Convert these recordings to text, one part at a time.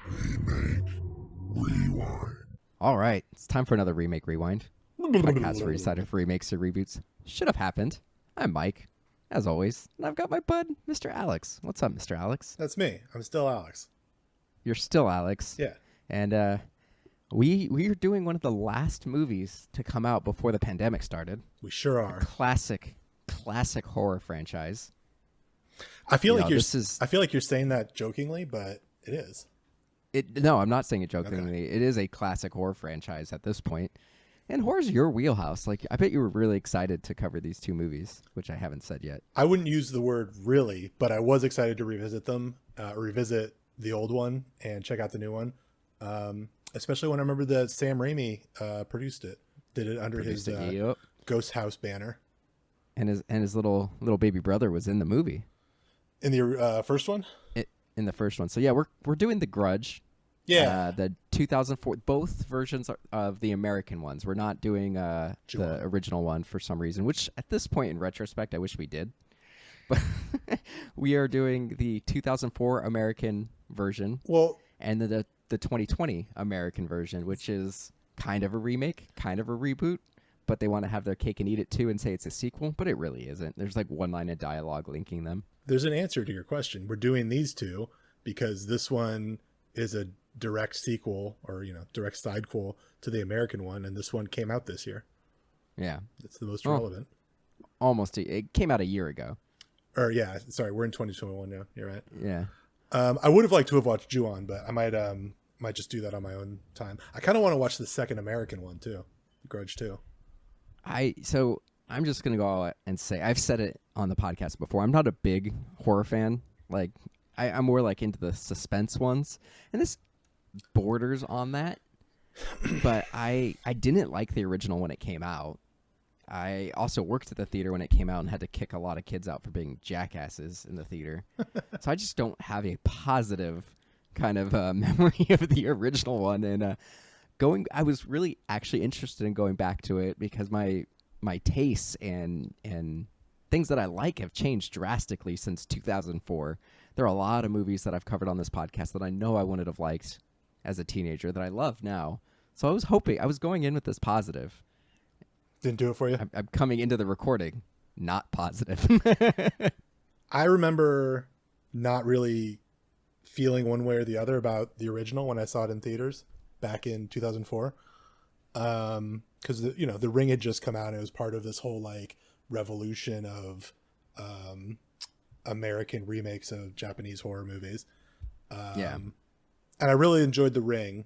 Remake Rewind. All right, it's time for another Remake Rewind. Podcast where we decide if remakes or reboots should have happened. I'm Mike, as always, and I've got my bud, Mr. Alex. What's up, Mr. Alex? That's me. I'm still Alex. You're still Alex. Yeah. And we are doing one of the last movies to come out before the pandemic started. We sure are. Classic horror franchise. I feel like you're saying that jokingly, but it is. No, I'm not saying it jokingly. Okay. It is a classic horror franchise at this point. And horror's your wheelhouse. Like, I bet you were really excited to cover these two movies, which I haven't said yet. I wouldn't use the word really, but I was excited to revisit them, revisit the old one and check out the new one. Especially when I remember that Sam Raimi did it under his Ghost House banner. And his little baby brother was in the movie. In the first one? In the first one. So yeah, we're doing the Grudge. Yeah. The 2004, both versions of the American ones. We're not doing the original one for some reason, which at this point in retrospect, I wish we did. But we are doing the 2004 American version. Well, and the 2020 American version, which is kind of a remake, kind of a reboot, but they want to have their cake and eat it too and say it's a sequel, but it really isn't. There's like one line of dialogue linking them. There's an answer to your question. We're doing these two because this one is a direct sequel or, direct sidequel to the American one, and this one came out this year. Yeah. It's the most relevant. Almost. It came out a year ago. Or, yeah, sorry, we're in 2021 now. You're right. Yeah. I would have liked to have watched Ju-on, but I might just do that on my own time. I kind of want to watch the second American one, too. Grudge 2. So I'm just going to go out and say, I've said it on the podcast before, I'm not a big horror fan. Like, I'm more like into the suspense ones. And this borders on that. But I didn't like the original when it came out. I also worked at the theater when it came out and had to kick a lot of kids out for being jackasses in the theater. So I just don't have a positive kind of memory of the original one. And I was really actually interested in going back to it because my tastes and things that I like have changed drastically since 2004. There are a lot of movies that I've covered on this podcast that I know I wouldn't have liked as a teenager that I love now. So I was going in with this positive. Didn't do it for you? I'm coming into the recording not positive. I remember not really feeling one way or the other about the original when I saw it in theaters back in 2004. Because the Ring had just come out and it was part of this whole like revolution of American remakes of Japanese horror movies. Yeah. And I really enjoyed the Ring.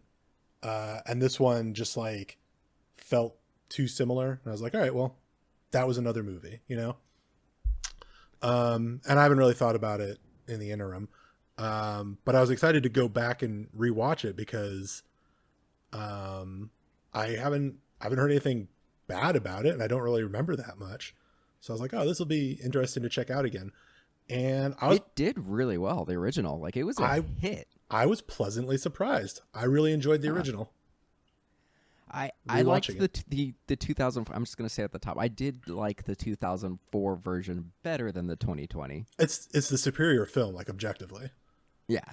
And this one just like felt too similar. And I was like, all right, well, that was another movie, And I haven't really thought about it in the interim. But I was excited to go back and rewatch it because I haven't heard anything bad about it, and I don't really remember that much. So I was like, oh, this will be interesting to check out again. And it did really well, the original. Like, it was a hit. I was pleasantly surprised. I really enjoyed the original. I liked the 2000. I'm just gonna say at the top, I did like the 2004 version better than the 2020. It's the superior film, like objectively. Yeah,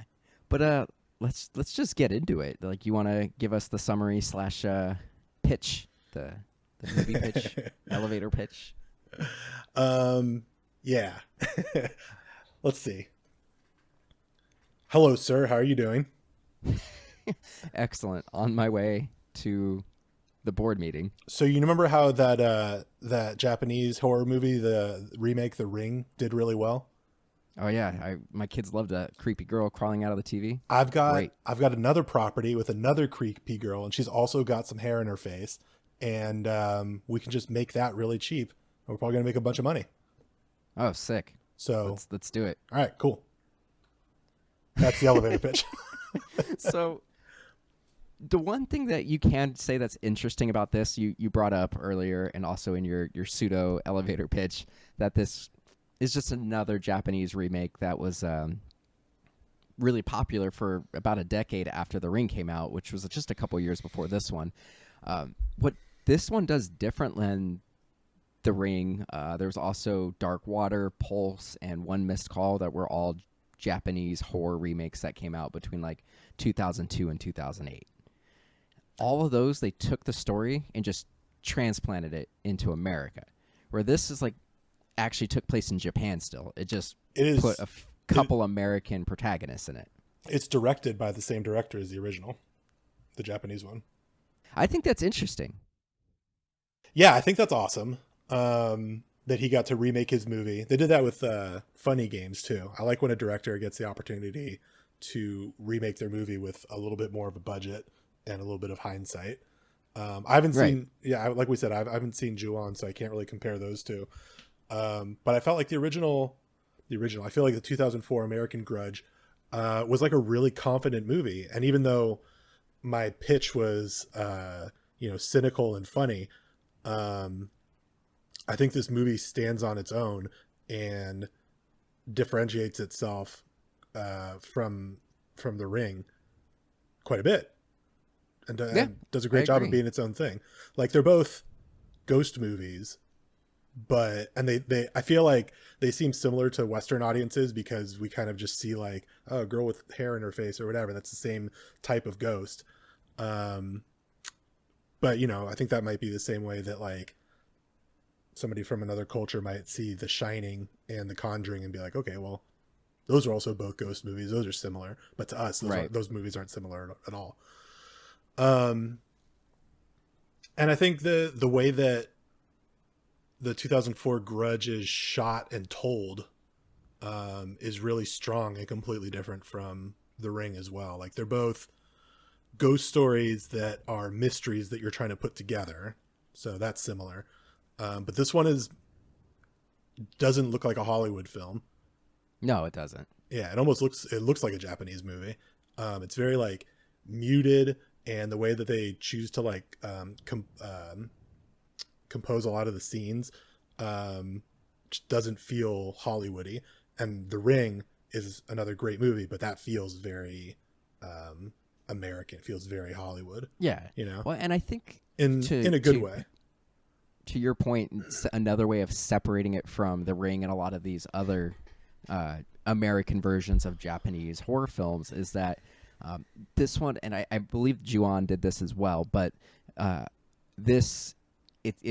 but let's just get into it. Like, you want to give us the summary / pitch, the movie pitch, elevator pitch. Yeah. Let's see. Hello, sir. How are you doing? Excellent. On my way to the board meeting. So you remember how that Japanese horror movie, the remake, The Ring, did really well? Oh yeah, my kids loved a creepy girl crawling out of the TV. I've got another property with another creepy girl, and she's also got some hair in her face, and we can just make that really cheap. And we're probably gonna make a bunch of money. Oh, sick! So let's do it. All right, cool. That's the elevator pitch. So the one thing that you can say that's interesting about this, you brought up earlier and also in your pseudo elevator pitch, that this is just another Japanese remake that was really popular for about a decade after The Ring came out, which was just a couple years before this one. What this one does different than The Ring, there's also Dark Water, Pulse, and One Missed Call that were all Japanese horror remakes that came out between like 2002 and 2008. All of those, they took the story and just transplanted it into America, where this is like actually took place in Japan still. It just put a couple American protagonists in it. It's directed by the same director as the original, the Japanese one. I think that's interesting. Yeah, I think that's awesome that he got to remake his movie. They did that with Funny Games, too. I like when a director gets the opportunity to remake their movie with a little bit more of a budget and a little bit of hindsight. I haven't seen, like we said, I haven't seen Ju-on, so I can't really compare those two. But I felt like the original, I feel like the 2004 American Grudge was like a really confident movie. And even though my pitch was, cynical and funny, I think this movie stands on its own and differentiates itself from The Ring quite a bit, and does a great job of being its own thing. Like, they're both ghost movies, but I feel like they seem similar to Western audiences because we kind of just see like, oh, a girl with hair in her face or whatever. That's the same type of ghost. But I think that might be the same way that like somebody from another culture might see The Shining and The Conjuring and be like, okay, well, those are also both ghost movies. Those are similar, but to us, those movies aren't similar at all. And I think the way that the 2004 Grudge is shot and told is really strong and completely different from The Ring as well. Like, they're both ghost stories that are mysteries that you're trying to put together. So that's similar. But this one doesn't look like a Hollywood film. No, it doesn't. Yeah, it looks like a Japanese movie. It's very like muted, and the way that they choose to like compose a lot of the scenes just doesn't feel Hollywoody. And The Ring is another great movie, but that feels very American. It feels very Hollywood. Yeah, Well, and I think in a good way. To your point, it's another way of separating it from The Ring and a lot of these other American versions of Japanese horror films is that this one, and I believe Ju-on did this as well, but it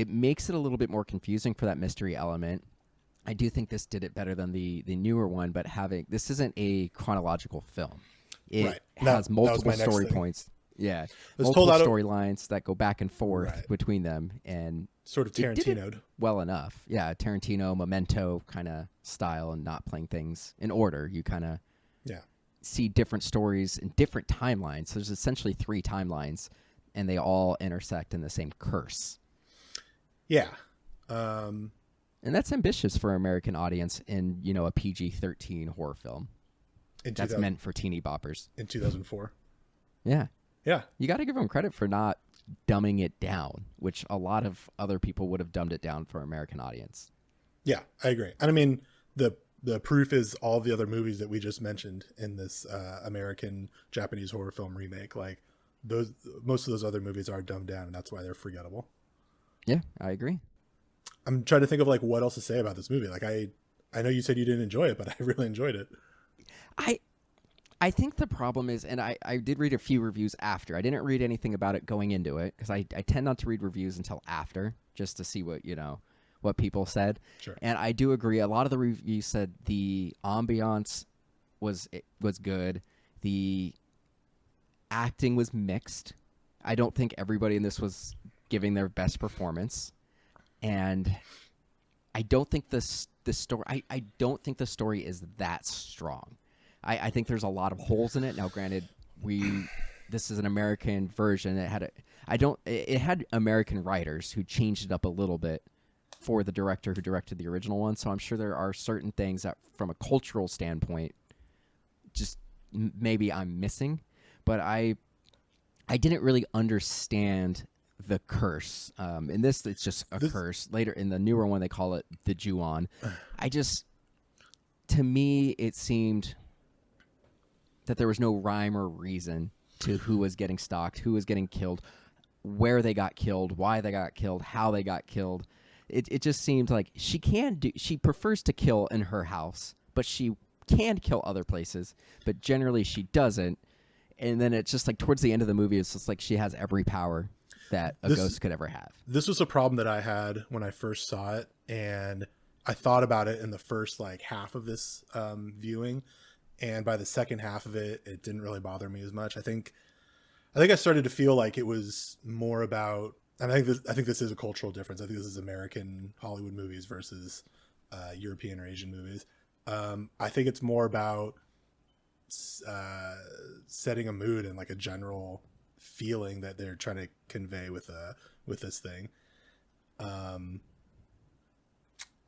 makes it a little bit more confusing for that mystery element. I do think this did it better than the newer one, but this isn't a chronological film. It has multiple story points. Yeah, multiple storylines that go back and forth between them, and sort of Tarantino'd well enough. Yeah, Tarantino, Memento kind of style, and not playing things in order. You kind of see different stories in different timelines. There's essentially 3 timelines, and they all intersect in the same curse. Yeah, and that's ambitious for an American audience in a PG-13 horror film. That's meant for teeny boppers. In 2004. Yeah. Yeah. You got to give them credit for not dumbing it down, which a lot of other people would have dumbed it down for an American audience. Yeah, I agree. And I mean, the proof is all the other movies that we just mentioned in this American Japanese horror film remake. Like, most of those other movies are dumbed down, and that's why they're forgettable. Yeah, I agree. I'm trying to think of like what else to say about this movie. Like, I know you said you didn't enjoy it, but I really enjoyed it. I think the problem is, and I did read a few reviews after. I didn't read anything about it going into it because I tend not to read reviews until after, just to see what people said. Sure. And I do agree. A lot of the reviews said the ambiance was good. The acting was mixed. I don't think everybody in this was giving their best performance, and I don't think the story. I don't think the story is that strong. I think there's a lot of holes in it. Now, granted, this is an American version. It had American writers who changed it up a little bit for the director who directed the original one. So I'm sure there are certain things that, from a cultural standpoint, just maybe I'm missing. But I didn't really understand the curse. In this, it's just a curse. Later, in the newer one, they call it the Ju-on. To me, it seemed that there was no rhyme or reason to who was getting stalked, who was getting killed, where they got killed, why they got killed, how they got killed. It just seemed like she prefers to kill in her house, but she can kill other places, but generally she doesn't. And then it's just like towards the end of the movie, it's just like she has every power that a ghost could ever have. This was a problem that I had when I first saw it, and I thought about it in the first like half of this viewing, and by the second half of it, it didn't really bother me as much. I think I started to feel like it was more about, and I think this is a cultural difference. I think this is American Hollywood movies versus European or Asian movies. I think it's more about setting a mood and like a general feeling that they're trying to convey with this thing, and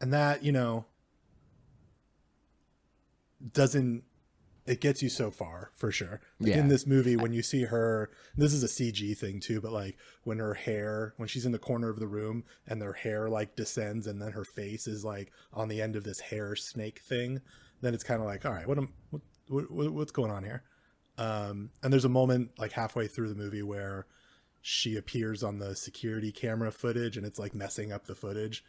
that, you know, doesn't, it gets you so far for sure. Like in this movie, when you see her, this is a CG thing too, but like when her hair, when she's in the corner of the room and their hair like descends and then her face is like on the end of this hair snake thing, then it's kind of like, all right, what's going on here? And there's a moment like halfway through the movie where she appears on the security camera footage and it's like messing up the footage.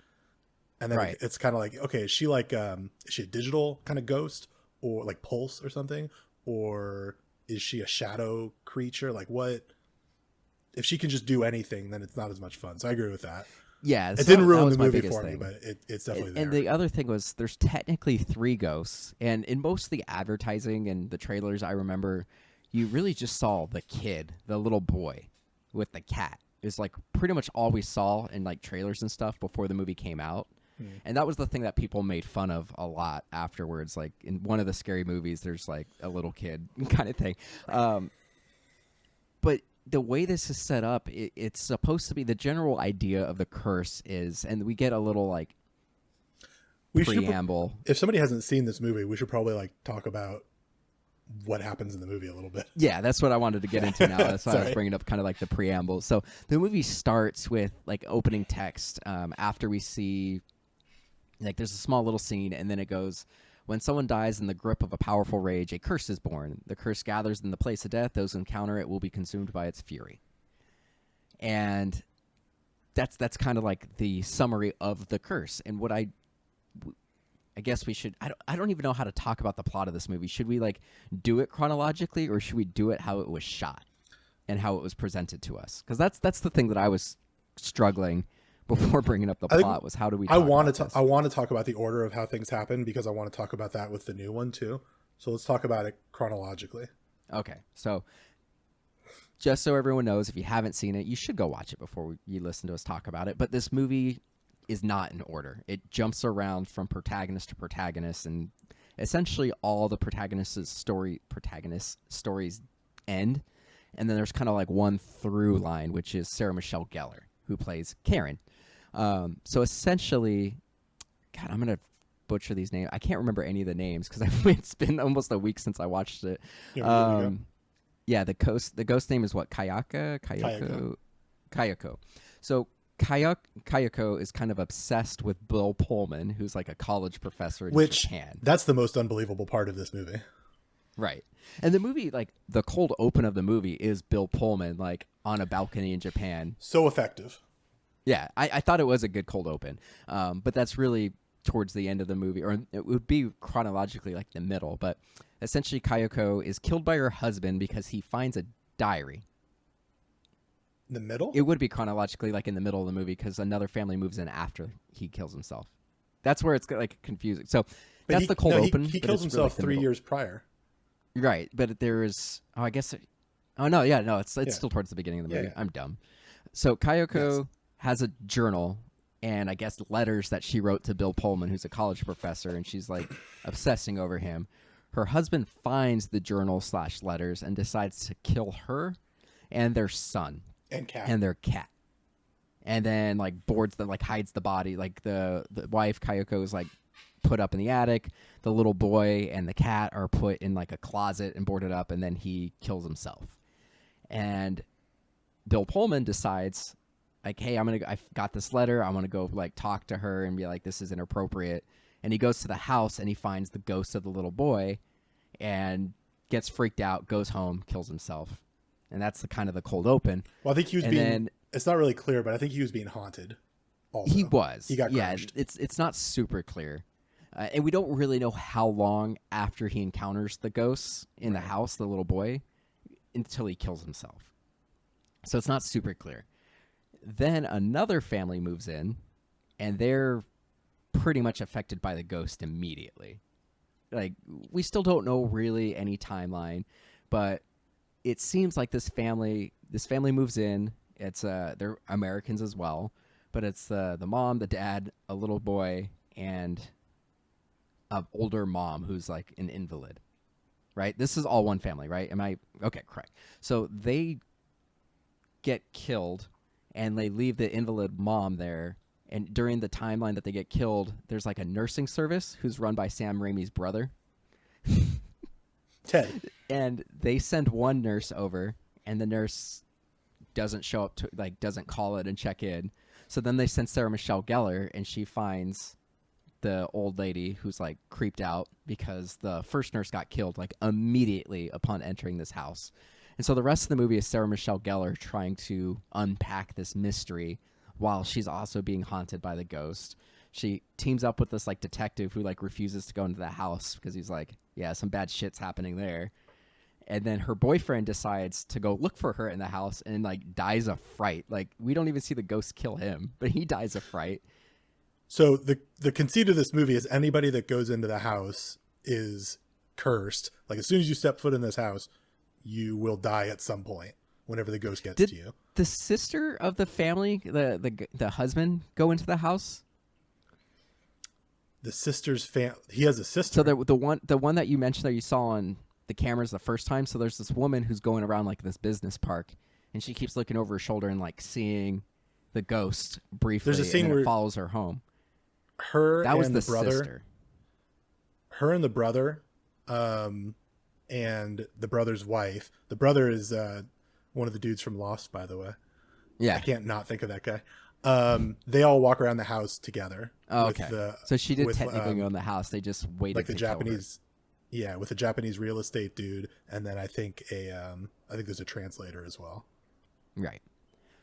And then it's kind of like, okay, is she like, is she a digital kind of ghost or like pulse or something? Or is she a shadow creature? Like what, if she can just do anything, then it's not as much fun. So I agree with that. Yeah. It didn't ruin the movie for me, but it's definitely there. And the other thing was there's technically 3 ghosts. And in most of the advertising and the trailers, I remember you really just saw the kid, the little boy with the cat. Is like pretty much all we saw in like trailers and stuff before the movie came out. And that was the thing that people made fun of a lot afterwards. Like in one of the scary movies, there's like a little kid kind of thing. But the way this is set up, it's supposed to be the general idea of the curse is, and we get a little like preamble. If somebody hasn't seen this movie, we should probably like talk about what happens in the movie a little bit. Yeah, that's what I wanted to get into now. That's why I was bringing up kind of like the preamble. So the movie starts with like opening text after we see, like there's a small little scene, and then it goes, when someone dies in the grip of a powerful rage, a curse is born. The curse gathers in the place of death. Those who encounter it will be consumed by its fury. And that's kind of like the summary of the curse. And what I guess we should, I don't even know how to talk about the plot of this movie. Should we like do it chronologically, or should we do it how it was shot and how it was presented to us? Because that's the thing that I was struggling before bringing up the plot, was how do we talk about this? I want to talk about the order of how things happen, because I want to talk about that with the new one too. So let's talk about it chronologically. Okay. So just so everyone knows, if you haven't seen it, you should go watch it before you listen to us talk about it. But this movie is not in order. It jumps around from protagonist to protagonist, and essentially all the protagonist's stories end. And then there's kind of like one through line, which is Sarah Michelle Gellar, who plays Karen. So essentially, God, I'm going to butcher these names. I can't remember any of the names because it's been almost a week since I watched it. Yeah, the ghost name is what? Kayako. So Kayako is kind of obsessed with Bill Pullman, who's like a college professor in Japan. That's the most unbelievable part of this movie. Right. And the movie, like the cold open of the movie is Bill Pullman, like on a balcony in Japan. So effective. Yeah, I thought it was a good cold open. But that's really towards the end of the movie, or it would be chronologically like the middle. But essentially, Kayako is killed by her husband because he finds a diary. In the middle? It would be chronologically like in the middle of the movie because another family moves in after he kills himself. That's where it's like confusing. So that's the cold open. He kills himself really 3 years prior. Right, but there's it's still towards the beginning of the movie. Yeah. I'm dumb. So Kayako has a journal and I guess letters that she wrote to Bill Pullman, who's a college professor, and she's like obsessing over him. Her husband finds the journal / letters and decides to kill her and their son and their cat, and then like boards them, like hides the body. Like the wife Kayako is like put up in the attic. The little boy and the cat are put in like a closet and boarded up, and then he kills himself. And Bill Pullman decides, like, hey, I've got this letter. I want to go like talk to her and be like, this is inappropriate. And he goes to the house and he finds the ghost of the little boy and gets freaked out, goes home, kills himself. And that's the kind of the cold open. Well, I think he was it's not really clear, but I think he was being haunted also. He was. He got crushed. It's not super clear. And we don't really know how long after he encounters the ghosts in the house, the little boy, until he kills himself. So it's not super clear. Then another family moves in, and they're pretty much affected by the ghost immediately. Like, we still don't know really any timeline, but it seems like this family moves in. It's they're Americans as well, but it's the mom, the dad, a little boy, and an older mom who's like an invalid. Right? This is all one family, right? Am I okay? Correct. So they get killed, and they leave the invalid mom there. And during the timeline that they get killed, there's like a nursing service who's run by Sam Raimi's brother, Ted. And they send one nurse over, and the nurse doesn't show up to, like, doesn't call it and check in. So then they send Sarah Michelle Gellar, and she finds the old lady who's like creeped out because the first nurse got killed like immediately upon entering this house. And so the rest of the movie is Sarah Michelle Gellar trying to unpack this mystery while she's also being haunted by the ghost. She teams up with this like detective who like refuses to go into the house because he's like, yeah, some bad shit's happening there. And then her boyfriend decides to go look for her in the house and like dies of fright. Like, we don't even see the ghost kill him, but he dies of fright. So the conceit of this movie is anybody that goes into the house is cursed. Like, as soon as you step foot in this house, you will die at some point whenever the ghost gets to you. The sister of the family, the husband, go into the house? The sister's he has a sister. So the one that you mentioned that you saw on the cameras the first time. So there's this woman who's going around like this business park, and she keeps looking over her shoulder and like seeing the ghost briefly. There's a scene and where it follows her home. That was and the brother. sister. Her and the brother, and the brother's wife. The brother is one of the dudes from Lost, by the way. Yeah, I can't not think of that guy. They all walk around the house together. Oh, okay. So she did technically go in the house. They just waited like the to Japanese, yeah, with a Japanese real estate dude, and then I think there's a translator as well. Right.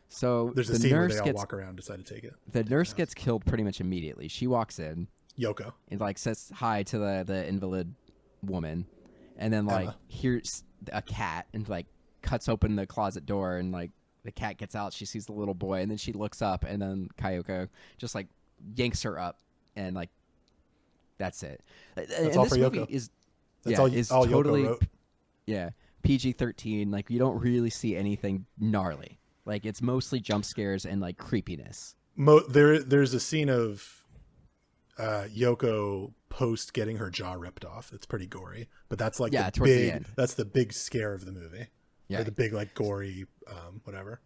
So there's a scene where they all walk around, decide to take it. The nurse gets killed pretty much immediately. She walks in, Yoko, and like says hi to the invalid woman, and then like hears a cat and like cuts open the closet door, and like the cat gets out. She sees the little boy, and then she looks up, and then Kyoko just like yanks her up, and like that's it. That's all for Yoko. That's all totally Yoko wrote. Yeah, PG-13. Like, you don't really see anything gnarly. Like, it's mostly jump scares and like creepiness. There's a scene of Yoko post getting her jaw ripped off. It's pretty gory, but that's like towards big. The end. That's the big scare of the movie. Yeah, or the big like gory whatever.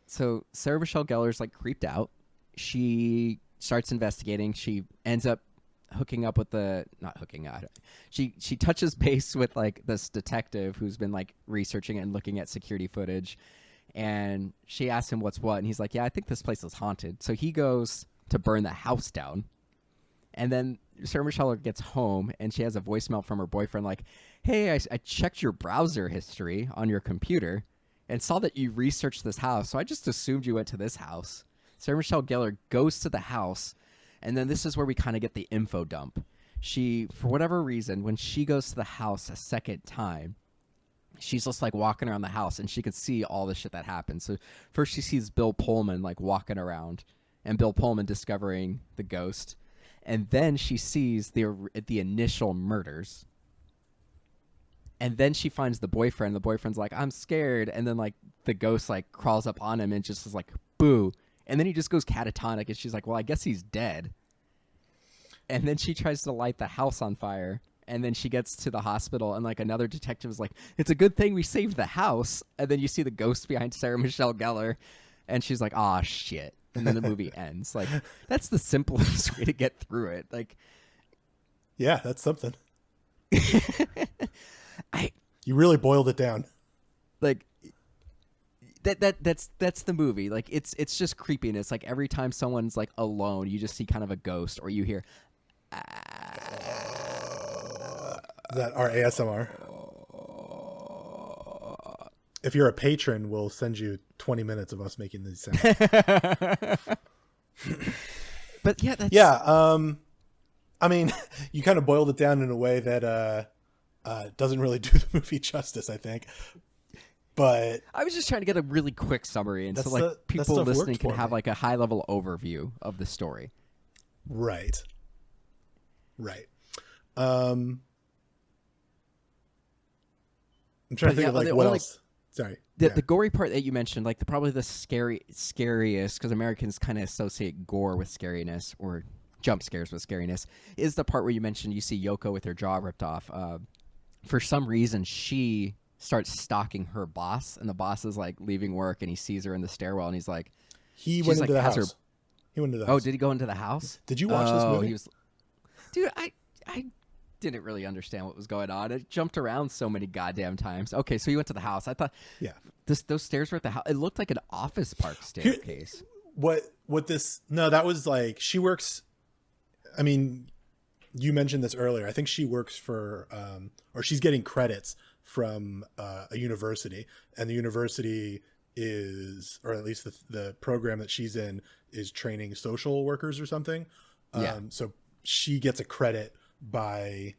So Sarah Michelle Gellar's like creeped out. She starts investigating. She ends up hooking up with she touches base with like this detective who's been like researching and looking at security footage, and she asks him what's what, and he's like, yeah, I think this place is haunted. So he goes to burn the house down, and then Sarah Michelle gets home and she has a voicemail from her boyfriend like, hey, I checked your browser history on your computer and saw that you researched this house, so I just assumed you went to this house. Sarah Michelle Gellar goes to the house, and then this is where we kind of get the info dump. She, for whatever reason, when she goes to the house a second time, she's just like walking around the house, and she can see all the shit that happens. So first she sees Bill Pullman like walking around, and Bill Pullman discovering the ghost, and then she sees the initial murders. And then she finds the boyfriend. The boyfriend's like, I'm scared. And then like the ghost like crawls up on him and just is like, boo. And then he just goes catatonic, and she's like, well, I guess he's dead. And then she tries to light the house on fire. And then she gets to the hospital, and like another detective is like, it's a good thing we saved the house. And then you see the ghost behind Sarah Michelle Gellar, and she's like, aw, shit. And then the movie ends. Like, that's the simplest way to get through it. Like, yeah, that's something. You really boiled it down. Like, that's the movie. Like, it's just creepiness. Like, every time someone's like alone, you just see kind of a ghost, or you hear Is that our ASMR? If you're a patron, we'll send you 20 minutes of us making these sounds. But yeah, that's I mean, you kind of boiled it down in a way that doesn't really do the movie justice, I think. But I was just trying to get a really quick summary, and so like that people stuff listening worked can for have me. like a high level overview of the story. Right. I'm trying to think of like the what only- else. Sorry. The gory part that you mentioned, like probably the scariest, because Americans kind of associate gore with scariness, or jump scares with scariness, is the part where you mentioned you see Yoko with her jaw ripped off. For some reason, she starts stalking her boss, and the boss is like leaving work, and he sees her in the stairwell, and he's like, He went into the has house. He went into the "Oh, house. did he go into the house? Did you watch this movie? He was, dude, I didn't really understand what was going on. It jumped around so many goddamn times. Okay, so you went to the house. I thought, Yeah. those stairs were at the house. It looked like an office park staircase. What this? No, that was like she works. I mean, you mentioned this earlier. I think she works for, or she's getting credits from a university, and the university is, or at least the program that she's in is training social workers or something. Yeah. So she gets a credit by,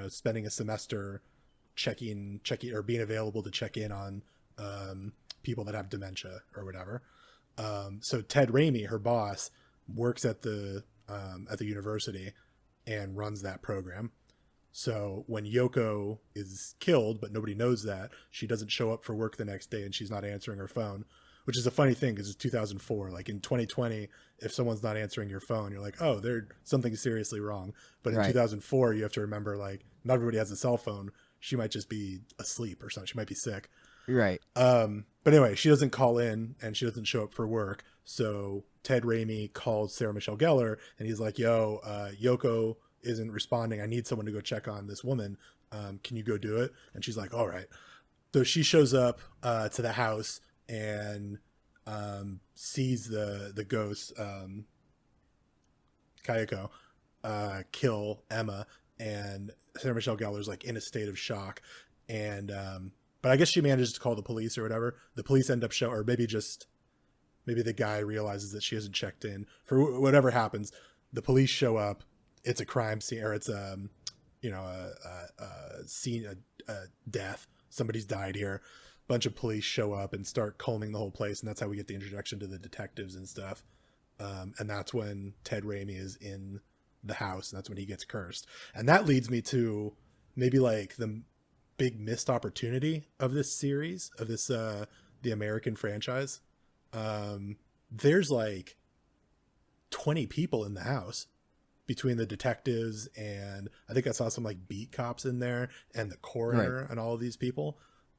spending a semester checking or being available to check in on people that have dementia or whatever. So Ted Raimi, her boss, works at the university and runs that program. So when Yoko is killed, but nobody knows that, she doesn't show up for work the next day and she's not answering her phone, which is a funny thing because it's 2004. Like in 2020, if someone's not answering your phone, you're like, oh, there's something seriously wrong. But in Right. 2004, you have to remember, like, not everybody has a cell phone. She might just be asleep or something. She might be sick. Right. But anyway, she doesn't call in and she doesn't show up for work. So Ted Raimi calls Sarah Michelle Gellar and he's like, yo, Yoko isn't responding. I need someone to go check on this woman. Can you go do it? And she's like, all right. So she shows up to the house and sees the ghost, Kayako, kill Emma, and Sarah Michelle Gellar's like in a state of shock. And but I guess she manages to call the police or whatever. The police end up or maybe the guy realizes that she hasn't checked in. For whatever happens, the police show up. It's a crime scene, or it's a scene, a death. Somebody's died here. Bunch of police show up and start combing the whole place, and that's how we get the introduction to the detectives and stuff. And that's when Ted Raimi is in the house, and that's when he gets cursed. And that leads me to maybe like the big missed opportunity of this series, of this the American franchise. There's like 20 people in the house between the detectives, and I think I saw some like beat cops in there, and the coroner, and all of these people.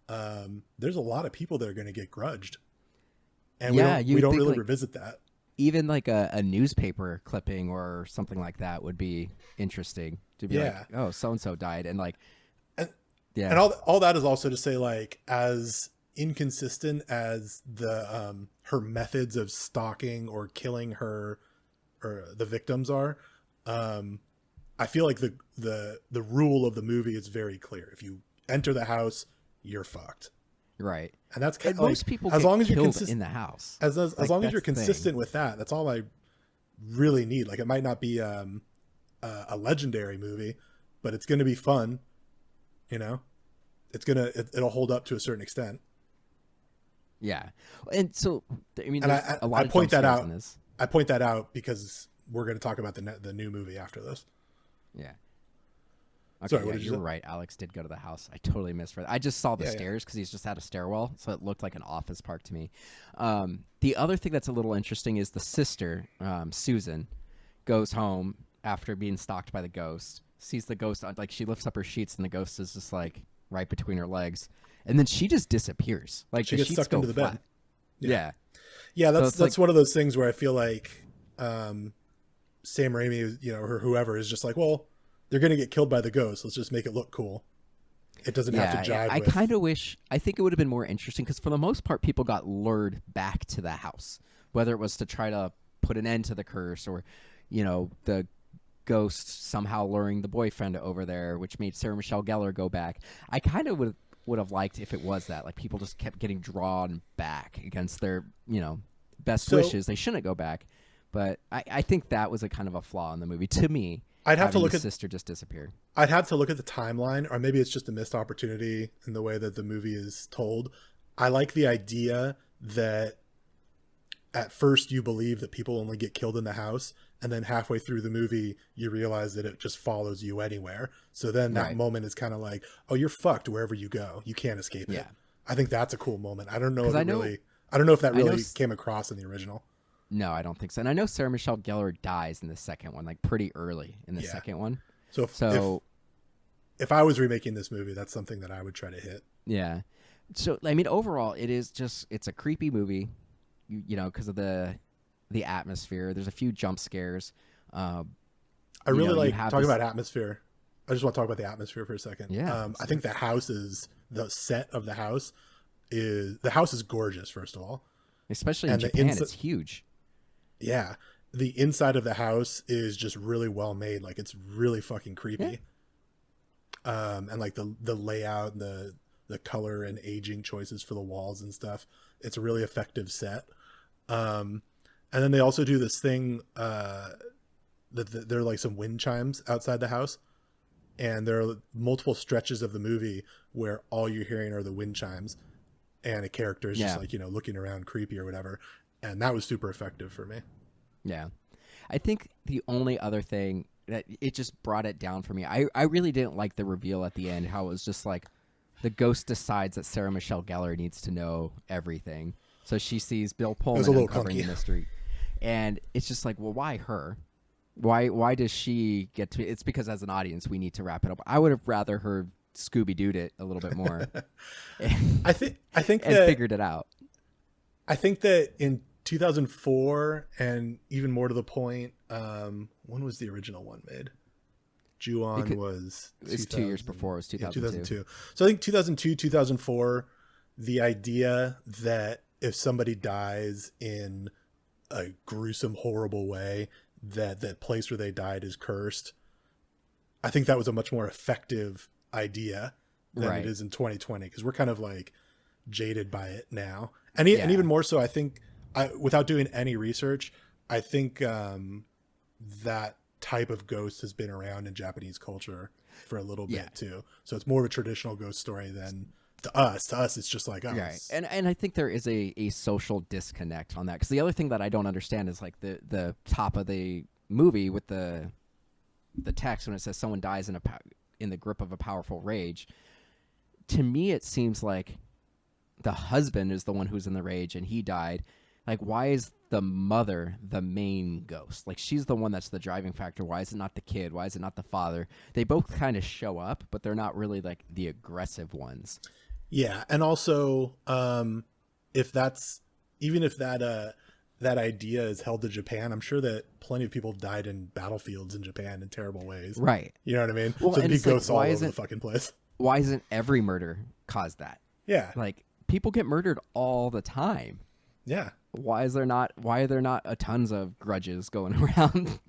There's a lot of people that are going to get grudged, and we don't really revisit that. Even like a newspaper clipping or something like that would be interesting to be like, oh, so and so died, and like, and all that is also to say, like, as inconsistent as the her methods of stalking or killing her or the victims are, I feel like the rule of the movie is very clear. If you enter the house, you're fucked. Right. And that's kind and of most people as get long as you're killed consistent in the house. As long as you're that's the consistent with that, that's all I really need. Like, it might not be a legendary movie, but it's going to be fun. It'll hold up to a certain extent. Yeah. And so, I mean, And there's a lot I of point jump that scares out. in this. I point that out because we're going to talk about the new movie after this. Yeah. Okay, Sorry, yeah, what did you you're say? right. Alex did go to the house. I totally missed it. I just saw the Yeah, stairs because he's just had a stairwell, so it looked like an office park to me. The other thing that's a little interesting is the sister, Susan, goes home after being stalked by the ghost, sees the ghost, like she lifts up her sheets and the ghost is just like right between her legs, and then she just disappears. Like She the gets sheets sucked go into the flat. bed. Yeah. Yeah, So that's it's like- one of those things where I feel like Sam Raimi, or whoever, is just like, well, they're going to get killed by the ghost. Let's just make it look cool. It doesn't have to jive I with... kind of wish. I think it would have been more interesting because for the most part, people got lured back to the house, whether it was to try to put an end to the curse or, the ghost somehow luring the boyfriend over there, which made Sarah Michelle Gellar go back. I kind of would have liked if it was that, like people just kept getting drawn back against their, best wishes. They shouldn't go back, but I think that was a kind of a flaw in the movie to me. I'd have to having look his at sister just disappear. I'd have to look at the timeline, or maybe it's just a missed opportunity in the way that the movie is told. I like the idea that at first you believe that people only get killed in the house, and then halfway through the movie you realize that it just follows you anywhere. So then that Right. moment is kind of like, oh, you're fucked wherever you go. You can't escape it. Yeah. I think that's a cool moment. I don't know if 'Cause I it know- really I don't know if that I know really s- came across in the original. No, I don't think so. And I know Sarah Michelle Gellar dies in the second one, like pretty early in the Yeah. second one. So if I was remaking this movie, that's something that I would try to hit. Yeah. So I mean, overall, it's a creepy movie, you know, because of the atmosphere. There's a few jump scares. I You really know, you like have talking this- about atmosphere. I just want to talk about the atmosphere for a second. Yeah, I think the set of the house is gorgeous, first of all. especially in and the Japan, insi- it's huge. Yeah. The inside of the house is just really well made. Like, it's really fucking creepy. And like the layout and the color and aging choices for the walls and stuff. It's a really effective set. And then they also do this thing that there are like some wind chimes outside the house, and there are multiple stretches of the movie where all you're hearing are the wind chimes, and a character is just like, you know, looking around creepy or whatever. And that was super effective for me. Yeah. I think the only other thing that it just brought it down for me, I really didn't like the reveal at the end, how it was just like the ghost decides that Sarah Michelle Gellar needs to know everything. So she sees Bill Pullman little uncovering clunky. the mystery. And it's just like, well, why her? Why does she get to? It's because as an audience, we need to wrap it up. I would have rather her Scooby-Dooed it a little bit more. I think and that figured it out. I think that in 2004, and even more to the point, when was the original one made? Ju-on was It was 2 years before. It was 2002. 2002. So I think 2002, 2004, the idea that if somebody dies in a gruesome, horrible way, that place where they died is cursed. I think that was a much more effective idea than Right. it is in 2020, because we're kind of like jaded by it now. And even more so, I think, without doing any research, I think that type of ghost has been around in Japanese culture for a little bit too. So it's more of a traditional ghost story than to us. To us, it's just like, oh, Right. And I think there is a social disconnect on that, because the other thing that I don't understand is like the top of the movie with the text when it says someone dies in the grip of a powerful rage. To me, it seems like the husband is the one who's in the rage and he died. Like, why is the mother the main ghost? Like, she's the one that's the driving factor. Why is it not the kid? Why is it not the father? They both kind of show up, but they're not really like the aggressive ones. Yeah, and also, if that idea is held to Japan, I'm sure that plenty of people died in battlefields in Japan in terrible ways. Right. You know what I mean? Well, so and it'd be it's like, ghosts all why over isn't- the fucking place. Why isn't every murder caused that? Yeah, Like, people get murdered all the time. yeah, Why are there not a tons of grudges going around?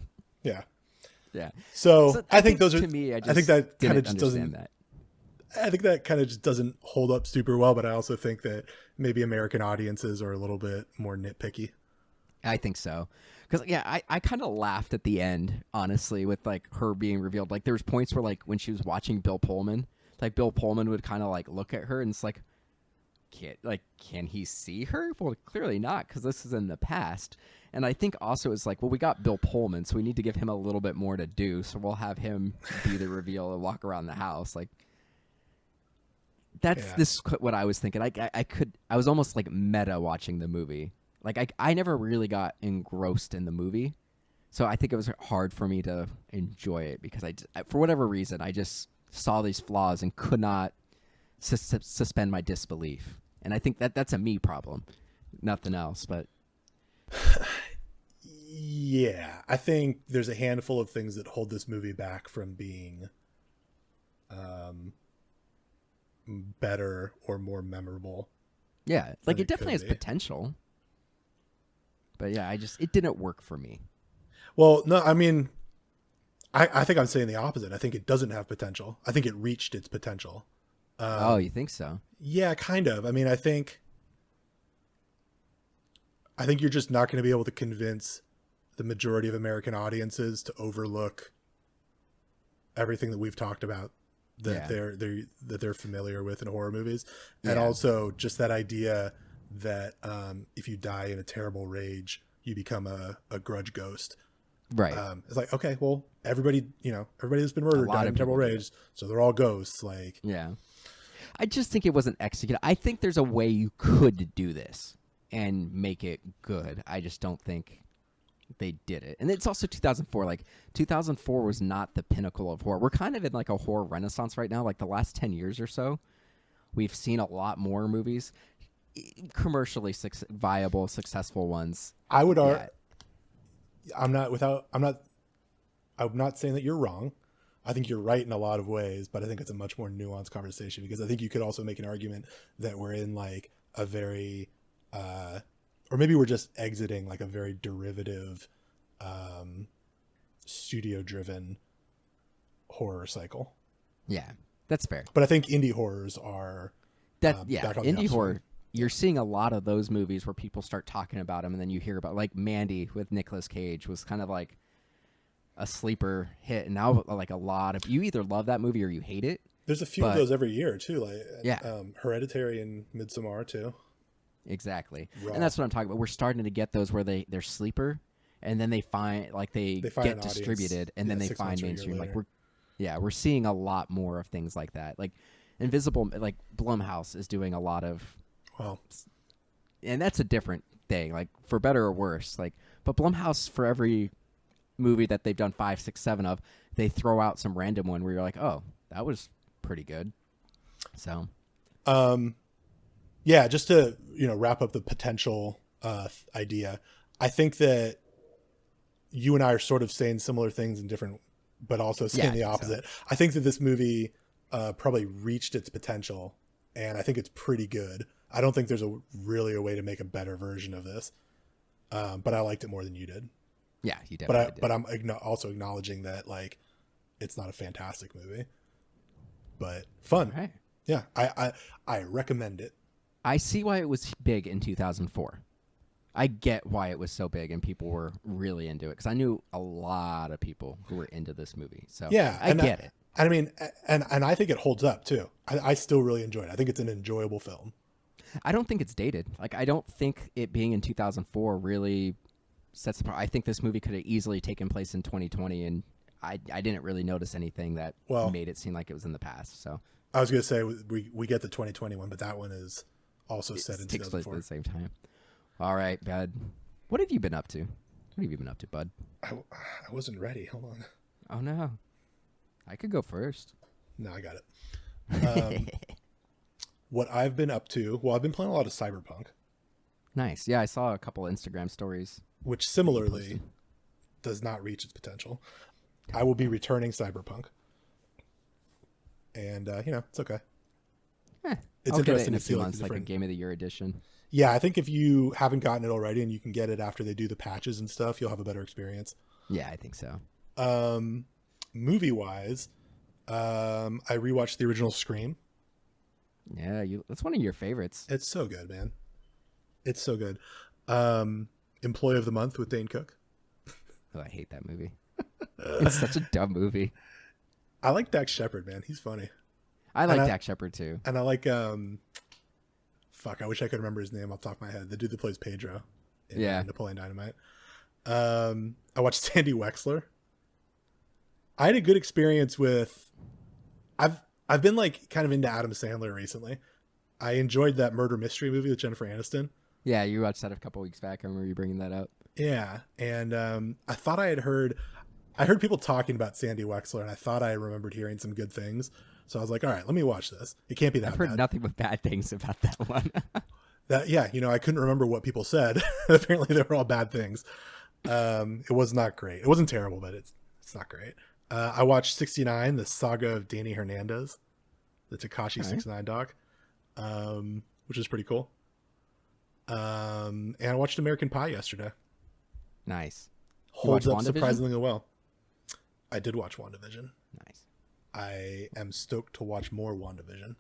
yeah. Yeah. So I think those are. to me. I think that kind of didn't just understand doesn't. that. I think that kind of just doesn't hold up super well. But I also think that maybe American audiences are a little bit more nitpicky. I think so. Because, I kind of laughed at the end, honestly, with, like, her being revealed. Like, there was points where, like, when she was watching Bill Pullman, like, Bill Pullman would kind of, like, look at her, and it's like, can he see her? Well, clearly not, because this is in the past. And I think also it's like, well, we got Bill Pullman, so we need to give him a little bit more to do, so we'll have him be the reveal and walk around the house. Like, this is what I was thinking. I was almost like meta watching the movie. Like, I never really got engrossed in the movie, so I think it was hard for me to enjoy it, because for whatever reason, I just saw these flaws and could not suspend my disbelief. And I think that's a me problem, nothing else. But Yeah, I think there's a handful of things that hold this movie back from being better or more memorable. yeah, like, than it definitely has could be. potential. But yeah, it didn't work for me. Well, no, I mean, I think I'm saying the opposite. I think it doesn't have potential. I think it reached its potential. Oh, you think so? Yeah, kind of. I mean, I think you're just not going to be able to convince the majority of American audiences to overlook everything that we've talked about that they're familiar with in horror movies, and also just that idea that if you die in a terrible rage, you become a grudge ghost. Right. It's like, okay, well, everybody that's been murdered died in terrible rage, so they're all ghosts. Like, yeah. I just think it wasn't executed. I think there's a way you could do this and make it good. I just don't think they did it. And it's also 2004. Like, 2004 was not the pinnacle of horror. We're kind of in like a horror renaissance right now. Like the last 10 years or so, we've seen a lot more movies, commercially viable, successful ones. I would argue. I'm not saying that you're wrong. I think you're right in a lot of ways, but I think it's a much more nuanced conversation, because I think you could also make an argument that we're in like a very, or maybe we're just exiting like a very derivative, studio-driven horror cycle. Yeah, that's fair. But I think indie horrors are indie horror. You're seeing a lot of those movies where people start talking about them, and then you hear about, like, Mandy with Nicolas Cage was kind of like a sleeper hit, and now like a lot of you either love that movie or you hate it. There's a few of those every year too, like Hereditary and Midsommar too. Exactly, and that's what I'm talking about. We're starting to get those where they're sleeper, and then they find they get distributed, and then they find mainstream. Like we're seeing a lot more of things like that. Like Invisible, like Blumhouse is doing a lot of. Well, and that's a different thing, like for better or worse. Like, but Blumhouse, for every movie that they've done 5, 6, 7 of, they throw out some random one where you're like, oh, that was pretty good. So, yeah, just to wrap up the potential idea, I think that you and I are sort of saying similar things in different, but also saying the opposite. So. I think that this movie probably reached its potential, and I think it's pretty good. I don't think there's really a way to make a better version of this, but I liked it more than you did. Yeah, you definitely did. But I'm also acknowledging that like it's not a fantastic movie, but fun. Right. Yeah, I recommend it. I see why it was big in 2004. I get why it was so big and people were really into it, because I knew a lot of people who were into this movie. So yeah, I get it. I mean, and I think it holds up too. I still really enjoy it. I think it's an enjoyable film. I don't think it's dated. Like, I don't think it being in 2004 really sets the. I think this movie could have easily taken place in 2020, and I didn't really notice anything that made it seem like it was in the past. So I was gonna say we get the 2021, but that one is also set in 2004. Takes place at the same time. All right, Bud. What have you been up to? What have you been up to, Bud? I wasn't ready. Hold on. Oh no, I could go first. No, I got it. What I've been up to, well, I've been playing a lot of Cyberpunk. Nice. Yeah, I saw a couple Instagram stories. Which similarly does not reach its potential. I will be returning Cyberpunk. And, it's okay. It's interesting to see like a Game of the Year edition. Yeah, I think if you haven't gotten it already and you can get it after they do the patches and stuff, you'll have a better experience. Yeah, I think so. Movie-wise, I rewatched the original Scream. Yeah, that's one of your favorites. It's so good, man. It's so good. Employee of the Month with Dane Cook. Oh, I hate that movie. It's such a dumb movie. I like Dax Shepard, man. He's funny. I like Dax Shepard too. And I like I wish I could remember his name off the top of my head. The dude that plays Pedro in Napoleon Dynamite. I watched Sandy Wexler. I had a good experience with I've been like kind of into Adam Sandler recently. I enjoyed that murder mystery movie with Jennifer Aniston. Yeah, you watched that a couple weeks back. I remember you bringing that up. Yeah, and I thought I heard people talking about Sandy Wexler, and I thought I remembered hearing some good things. So I was like, all right, let me watch this. It can't be that bad. I've heard nothing but bad things about that one. I couldn't remember what people said. Apparently they were all bad things. It was not great. It wasn't terrible, but it's not great. I watched 69, the saga of Danny Hernandez, the Tekashi 69 doc, which is pretty cool. And I watched American Pie yesterday. Nice. Holds up surprisingly well. I did watch WandaVision. Nice. I am stoked to watch more WandaVision.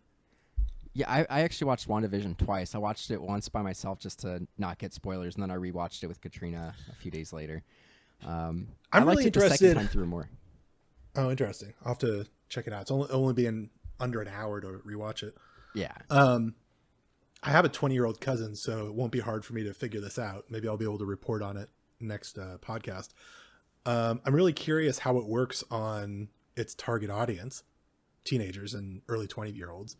Yeah, I actually watched WandaVision twice. I watched it once by myself just to not get spoilers, and then I rewatched it with Katrina a few days later. I'm really interested. The second time through more. Oh, interesting. I'll have to check it out. It's only being under an hour to rewatch it. Yeah. I have a 20-year-old cousin, so it won't be hard for me to figure this out. Maybe I'll be able to report on it next podcast. I'm really curious how it works on its target audience, teenagers and early 20-year-olds,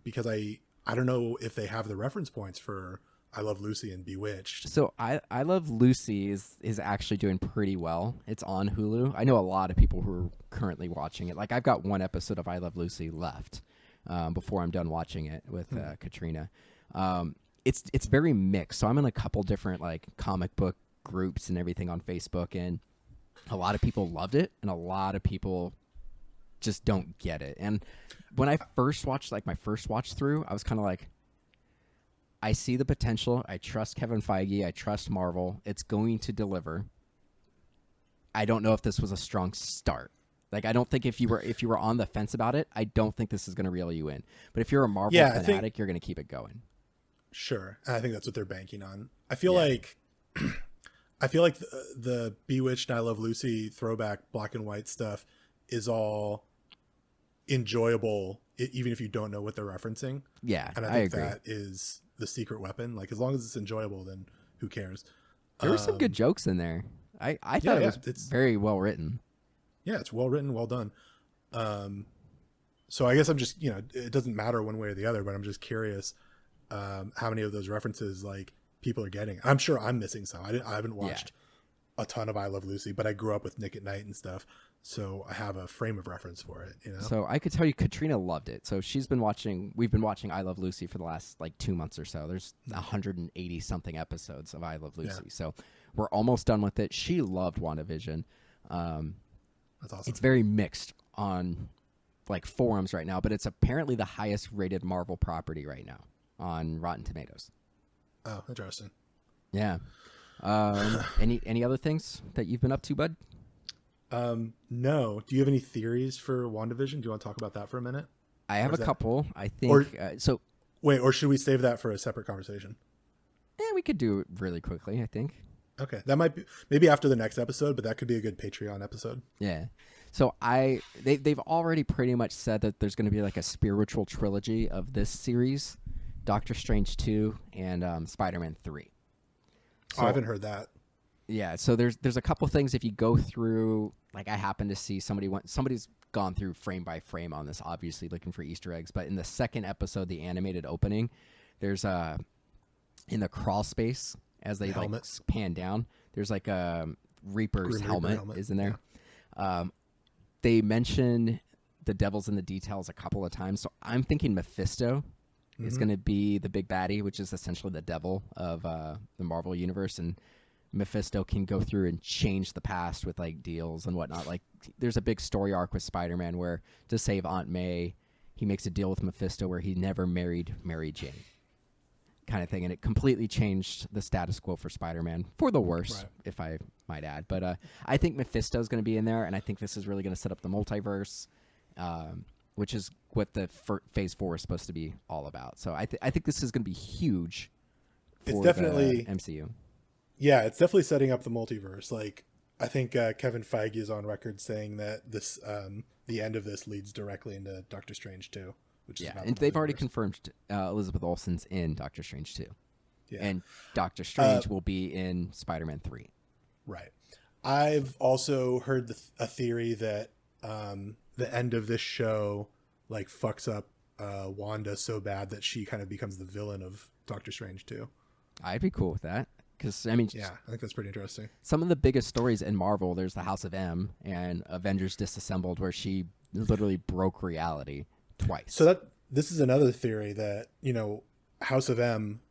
because I don't know if they have the reference points for I Love Lucy and Bewitched. So I Love Lucy is actually doing pretty well. It's on Hulu. I know a lot of people who are currently watching it. Like I've got one episode of I Love Lucy left before I'm done watching it with Katrina. It's very mixed. So I'm in a couple different like comic book groups and everything on Facebook, and a lot of people loved it and a lot of people just don't get it. And when I first watched, like my first watch through, I was kind of like, I see the potential. I trust Kevin Feige. I trust Marvel. It's going to deliver. I don't know if this was a strong start. Like, I don't think if you were on the fence about it, I don't think this is going to reel you in. But if you're a Marvel fanatic, you're going to keep it going. Sure. And I think that's what they're banking on. I feel like the Bewitched and I Love Lucy throwback black and white stuff is all enjoyable, even if you don't know what they're referencing. Yeah, and I think that is the secret weapon. Like, as long as it's enjoyable, then who cares? There were some good jokes in there. I thought it's very well written. Yeah, it's well written, well done. So I guess I'm just, it doesn't matter one way or the other, but I'm just curious how many of those references like people are getting. I'm sure I'm missing some. I haven't watched a ton of I Love Lucy, but I grew up with Nick at Night and stuff, so I have a frame of reference for it. So I could tell you, Katrina loved it. So we've been watching I Love Lucy for the last like 2 months or so. There's 180 something episodes of I Love Lucy, so we're almost done with it. She loved WandaVision. That's awesome. It's very mixed on like forums right now, but it's apparently the highest rated Marvel property right now on Rotten Tomatoes. Oh, interesting. Yeah. Any other things that you've been up to, bud? No. Do you have any theories for WandaVision? Do you want to talk about that for a minute? I have a couple. I think so. Wait, or should we save that for a separate conversation? Yeah, we could do it really quickly, I think. Okay, that might be maybe after the next episode, but that could be a good Patreon episode. Yeah. So they've already pretty much said that there's going to be like a spiritual trilogy of this series, Doctor Strange 2 and Spider-Man 3. So, I haven't heard that. Yeah, so there's a couple things if you go through. Like I happened to see somebody's gone through frame by frame on this, obviously looking for Easter eggs. But in the second episode, the animated opening, there's in the crawl space as they like pan down, there's like a Reaper's helmet is in there. Yeah. They mention the devil's in the details a couple of times, so I'm thinking Mephisto is going to be the big baddie, which is essentially the devil of the Marvel universe, and Mephisto can go through and change the past with like deals and whatnot. Like there's a big story arc with Spider-Man where to save Aunt May, he makes a deal with Mephisto where he never married Mary Jane, kind of thing, and it completely changed the status quo for Spider-Man for the worse, if I might add. But I think Mephisto's going to be in there, and I think this is really going to set up the multiverse, which is what the Phase 4 is supposed to be all about. So I think this is going to be huge for it's definitely the MCU. Yeah, it's definitely setting up the multiverse. Like, I think Kevin Feige is on record saying that this the end of this leads directly into Doctor Strange 2. Which is and they've already confirmed Elizabeth Olsen's in Doctor Strange 2. Yeah. And Doctor Strange will be in Spider-Man 3. Right. I've also heard a theory that the end of this show like fucks up Wanda so bad that she kind of becomes the villain of Doctor Strange 2. I'd be cool with that. Because, I mean, I think that's pretty interesting. Some of the biggest stories in Marvel, there's the House of M and Avengers Disassembled, where she literally broke reality twice. So this is another theory that, House of M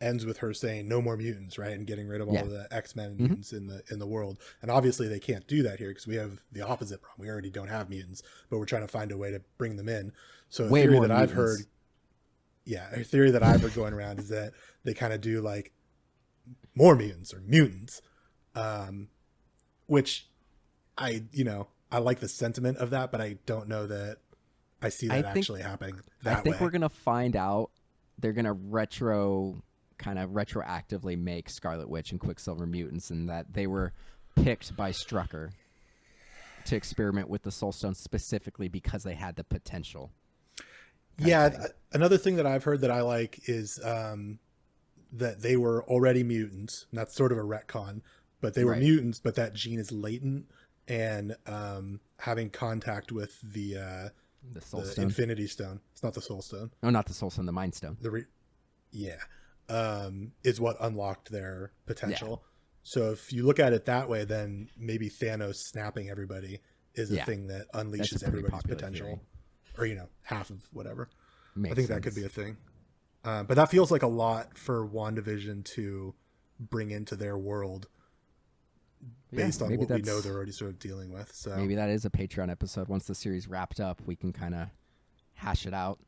ends with her saying no more mutants, right? And getting rid of all of the X-Men and mutants in the world. And obviously they can't do that here because we have the opposite problem. We already don't have mutants, but we're trying to find a way to bring them in. So a theory that I've heard going around is that they kind of do like more mutants or mutants, which I like the sentiment of that, but I don't know that I see that actually happening that way. I think we're going to find out they're going to retroactively make Scarlet Witch and Quicksilver mutants, and that they were picked by Strucker to experiment with the Soul Stone specifically because they had the potential. Yeah, another thing that I've heard that I like is that they were already mutants, and that's sort of a retcon, but they were mutants, but that gene is latent, and having contact with the Soul Stone. Infinity Stone. It's not the Soul Stone. No, not the Soul Stone, the Mind Stone. Is what unlocked their potential. So if you look at it that way, then maybe Thanos snapping everybody is a thing that unleashes everybody's potential. Theory. Or, half of whatever. I think that could be a thing. But that feels like a lot for WandaVision to bring into their world based on what we know they're already sort of dealing with. So maybe that is a Patreon episode. Once the series wrapped up, we can kind of hash it out.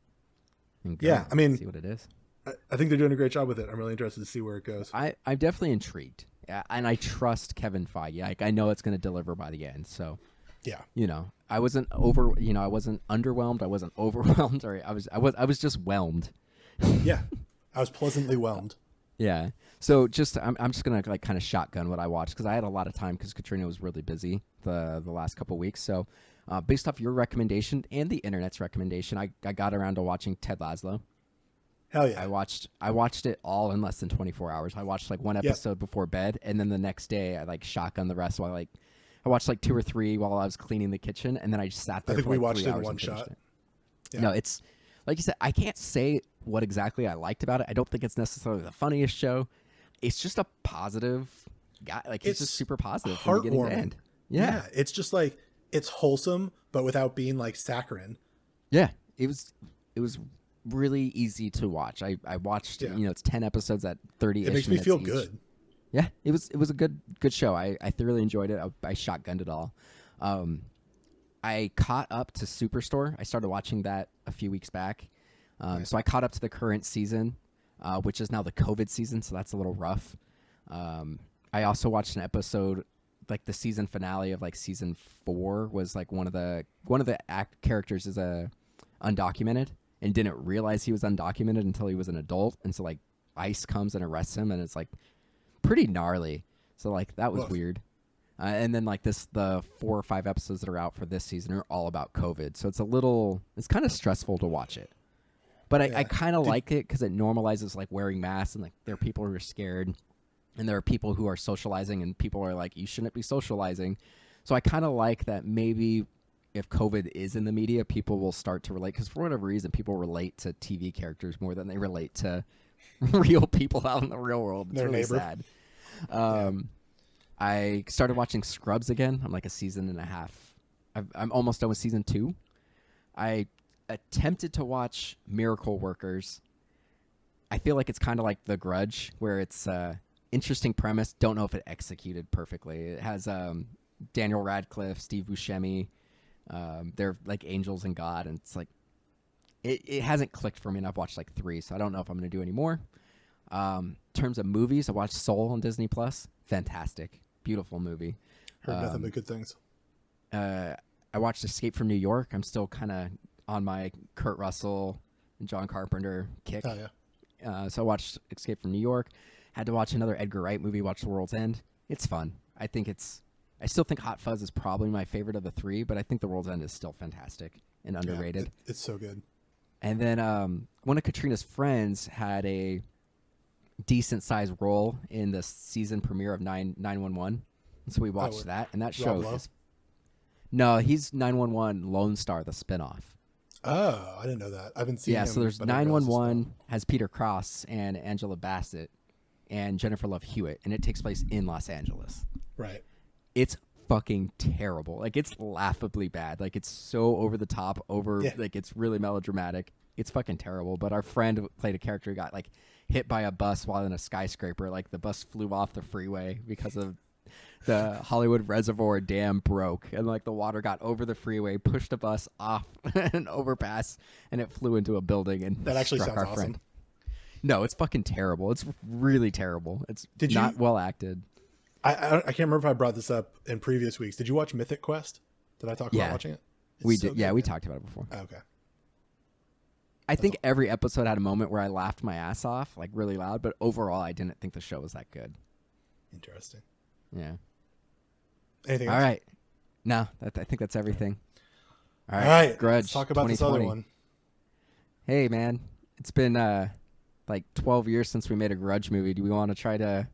And see what it is. I think they're doing a great job with it. I'm really interested to see where it goes. I'm definitely intrigued. And I trust Kevin Feige. Like, I know it's going to deliver by the end. So, I wasn't I wasn't underwhelmed. I wasn't overwhelmed. Or I was just whelmed. Yeah, I was pleasantly whelmed. Yeah. So I'm just gonna kind of shotgun what I watched because I had a lot of time because Katrina was really busy the last couple of weeks. So, based off your recommendation and the internet's recommendation, I got around to watching Ted Lasso. Hell yeah! I watched it all in less than 24 hours. I watched one episode before bed, and then the next day I shotgunned the rest. While I watched 2 or 3 while I was cleaning the kitchen, and then I just sat there. I think for we watched 3 it in hours one shot. Yeah. No, it's like you said. I can't say what exactly I liked about it. I don't think it's necessarily the funniest show. It's just a positive guy. He's just super positive from beginning to end. Yeah, it's just it's wholesome, but without being saccharine. Yeah, it was really easy to watch. I watched it's 10 episodes at 30. It makes me feel good. Yeah, it was a good show. I thoroughly enjoyed it. I shotgunned it all. I caught up to Superstore. I started watching that a few weeks back. So I caught up to the current season, which is now the COVID season, so that's a little rough. I also watched an episode, the season finale of season 4 was one of the characters is undocumented and didn't realize he was undocumented until he was an adult, and so ICE comes and arrests him, and it's pretty gnarly. So that was weird. And then the 4 or 5 episodes that are out for this season are all about COVID, so it's kind of stressful to watch it. But I kind of like it because it normalizes wearing masks, and there are people who are scared, and there are people who are socializing, and people are you shouldn't be socializing. So I kind of like that maybe if COVID is in the media, people will start to relate, because for whatever reason, people relate to TV characters more than they relate to real people out in the real world. It's really sad. I started watching Scrubs again. I'm a season and a half. I'm almost done with season 2. I attempted to watch Miracle Workers. I feel it's kind of like The Grudge, where it's interesting premise. Don't know if it executed perfectly. It has Daniel Radcliffe, Steve Buscemi. They're angels and God, and it's it hasn't clicked for me, and I've watched 3, so I don't know if I'm going to do any more. In terms of movies, I watched Soul on Disney Plus. Fantastic. Beautiful movie. Heard nothing but good things. I watched Escape from New York. I'm still kind of on my Kurt Russell and John Carpenter kick. Oh, yeah. So I watched Escape from New York. Had to watch another Edgar Wright movie, watch The World's End. It's fun. I still think Hot Fuzz is probably my favorite of the 3, but I think The World's End is still fantastic and underrated. Yeah, it's so good. And then one of Katrina's friends had a decent-sized role in the season premiere of 911. And so we watched that, and that show is... No, he's 911 Lone Star, the spinoff. Oh, I didn't know that. I haven't seen him. Yeah, so there's 911, has Peter Cross and Angela Bassett and Jennifer Love Hewitt, and it takes place in Los Angeles. Right. It's fucking terrible. It's laughably bad. It's so over the top, it's really melodramatic. It's fucking terrible. But our friend played a character who got hit by a bus while in a skyscraper. The bus flew off the freeway because of the Hollywood Reservoir Dam broke, and the water got over the freeway, pushed a bus off an overpass, and it flew into a building and that actually struck sounds our awesome. friend. No, it's fucking terrible. It's really terrible. It's not well acted. I can't remember if I brought this up in previous weeks. Did you watch Mythic Quest? Did I talk about watching it? We did. Yeah, we talked about it before. Okay. I think every episode had a moment where I laughed my ass off, really loud, but overall, I didn't think the show was that good. Interesting. Yeah. Anything else? All right. No, I think that's everything. All right. Grudge. Let's talk about this other one. Hey, man, it's been like 12 years since we made a Grudge movie. Do we want to try to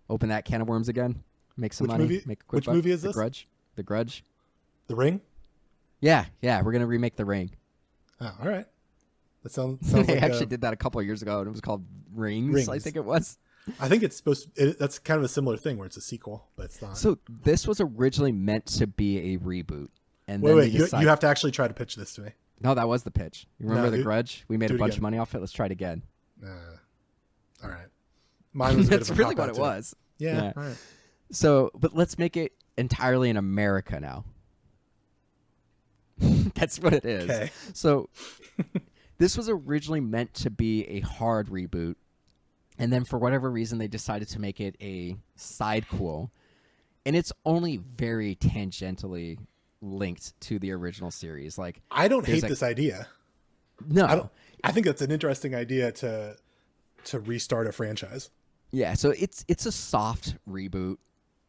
open that can of worms again? Make some money. Movie? Make a quick Which buck? movie is this? Grudge. The Grudge. The Ring? Yeah. We're gonna remake The Ring. Oh, all right. That sounds They like actually did that a couple of years ago, and it was called Rings. I think it was. I think it's supposed to, that's kind of a similar thing where it's a sequel, but it's not. So this was originally meant to be a reboot. And wait, you have to actually try to pitch this to me. No, that was the pitch. You remember The Grudge? We made a bunch of money off it. Let's try it again. All right. Mine was a bit That's of a really cop-out what it too. was. Yeah. All right. So, but let's make it entirely in America now. That's what it is. Okay. So this was originally meant to be a hard reboot. And then for whatever reason, they decided to make it a sidequel. And it's only very tangentially linked to the original series. Like, I don't hate this idea. No. I think that's an interesting idea to restart a franchise. Yeah, so it's a soft reboot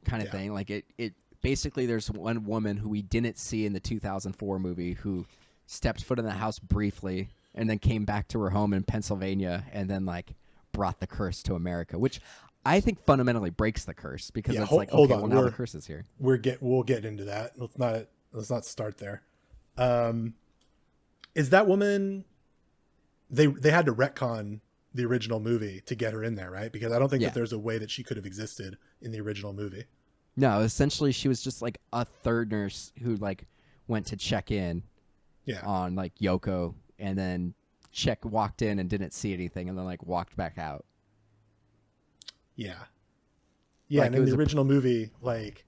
kind of thing. Like it basically, there's one woman who we didn't see in the 2004 movie who stepped foot in the house briefly and then came back to her home in Pennsylvania and then like brought the curse to America, which I think fundamentally breaks the curse because it's like, okay, well, now the curse is here. We'll get into that. Let's not start there. Is that woman? They had to retcon the original movie to get her in there, right? Because I don't think that there's a way that she could have existed in the original movie. No, essentially she was just like a third nurse who like went to check in on like Yoko and then walked in and didn't see anything and then like walked back out. Yeah, like, and in the original movie, like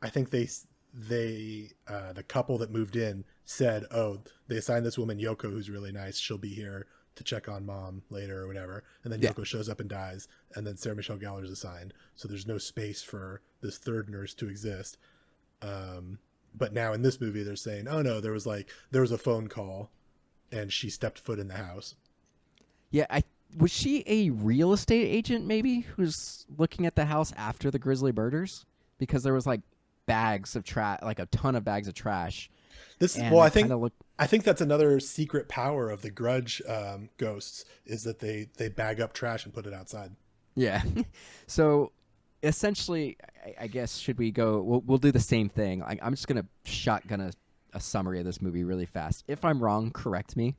I think the couple that moved in said, "Oh, they assigned this woman Yoko, who's really nice. She'll be here to check on mom later or whatever." And then Yoko shows up and dies, and then Sarah Michelle Gellar is assigned. So there's no space for this third nurse to exist. But now in this movie, they're saying, "Oh no, there was a phone call, and she stepped foot in the house." Yeah, was she a real estate agent maybe who's looking at the house after the Grisly murders? Because there was like bags of trash, like a ton of bags of trash. I think that's another secret power of the Grudge ghosts is that they bag up trash and put it outside. Yeah. So essentially, I guess should we go? We'll do the same thing. I'm just gonna shotgun a summary of this movie really fast. If I'm wrong, correct me,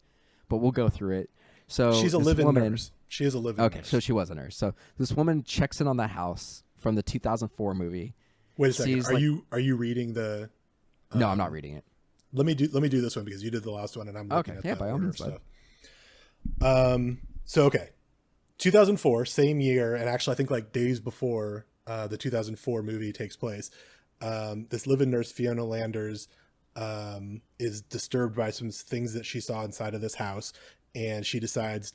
but we'll go through it. So she's a live-in nurse. She is a live-in nurse. Okay, so she was a nurse. So this woman checks in on the house from the 2004 movie. Wait a second. Are you reading the? No, I'm not reading it. Let me do this one because you did the last one and I'm looking at by all means, stuff. So 2004, same year, and actually I think like days before the 2004 movie takes place, this live-in nurse Fiona Landers is disturbed by some things that she saw inside of this house, and she decides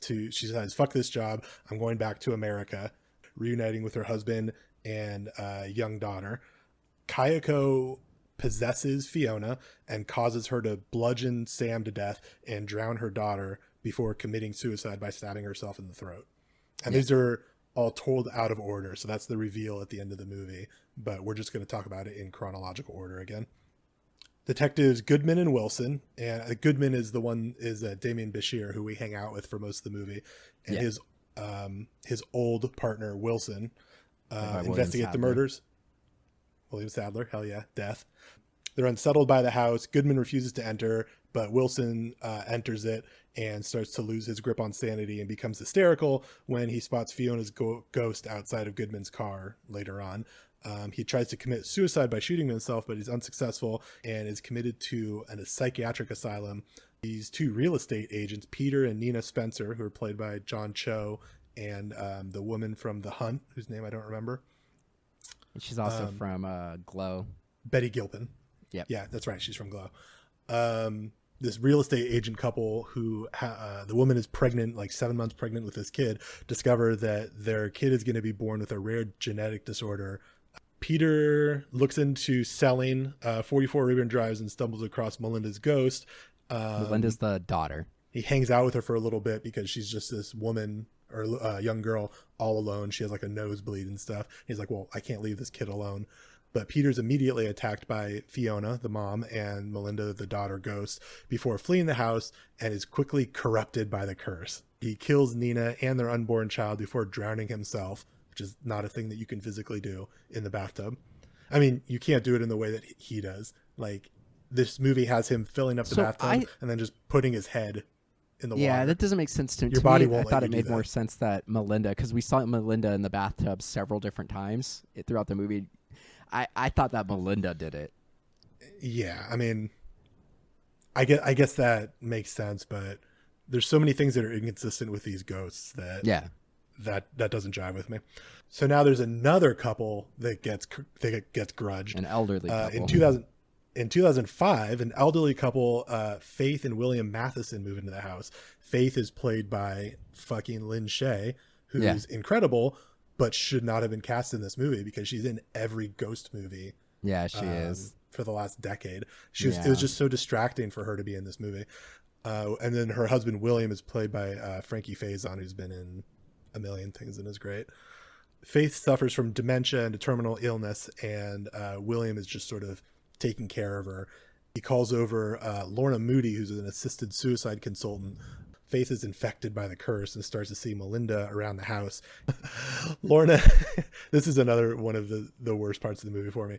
fuck this job, I'm going back to America, reuniting with her husband and young daughter. Kayako possesses Fiona and causes her to bludgeon Sam to death and drown her daughter before committing suicide by stabbing herself in the throat. And these are all told out of order, so that's the reveal at the end of the movie, but we're just going to talk about it in chronological order again. Detectives Goodman and Wilson, and Goodman is Damien Bashir, who we hang out with for most of the movie, and his old partner Wilson investigate the murders. William Sadler, hell yeah, death. They're unsettled by the house. Goodman refuses to enter, but Wilson enters it and starts to lose his grip on sanity and becomes hysterical when he spots Fiona's ghost outside of Goodman's car later on. He tries to commit suicide by shooting himself, but he's unsuccessful and is committed to a psychiatric asylum. These two real estate agents, Peter and Nina Spencer, who are played by John Cho, and the woman from The Hunt, whose name I don't remember. And she's also from Glow. Betty Gilpin. Yep. Yeah, that's right. She's from Glow. This real estate agent couple who the woman is pregnant, like 7 months pregnant with this kid, discover that their kid is going to be born with a rare genetic disorder. Peter looks into selling 44 Ribbon Drives and stumbles across Melinda's ghost. Melinda's the daughter. He hangs out with her for a little bit because she's just this woman or young girl all alone. She has like a nosebleed and stuff. He's like, well, I can't leave this kid alone. but Peter's immediately attacked by Fiona, the mom, and Melinda, the daughter ghost, before fleeing the house and is quickly corrupted by the curse. He kills Nina and their unborn child before drowning himself, which is not a thing that you can physically do in the bathtub. I mean, you can't do it in the way that he does. Like, this movie has him filling up the bathtub and then just putting his head in the water. Yeah, that doesn't make sense to me. Your body won't I thought let it you do made more that. sense that Melinda, because we saw Melinda in the bathtub several different times throughout the movie. I thought that Melinda did it. Yeah, I mean, I guess that makes sense, but there's so many things that are inconsistent with these ghosts that that doesn't jive with me. So now there's another couple that gets grudged. An elderly couple. In 2005, an elderly couple, Faith and William Matheson, move into the house. Faith is played by fucking Lynn Shay, who's incredible, but should not have been cast in this movie because she's in every ghost movie. Yeah, she is. For the last decade. It was just so distracting for her to be in this movie. And then her husband, William, is played by Frankie Faison, who's been in a million things and is great. Faith suffers from dementia and a terminal illness, and William is just sort of taking care of her. He calls over Lorna Moody, who's an assisted suicide consultant. Faith is infected by the curse and starts to see Melinda around the house. Lorna, this is another one of the worst parts of the movie for me.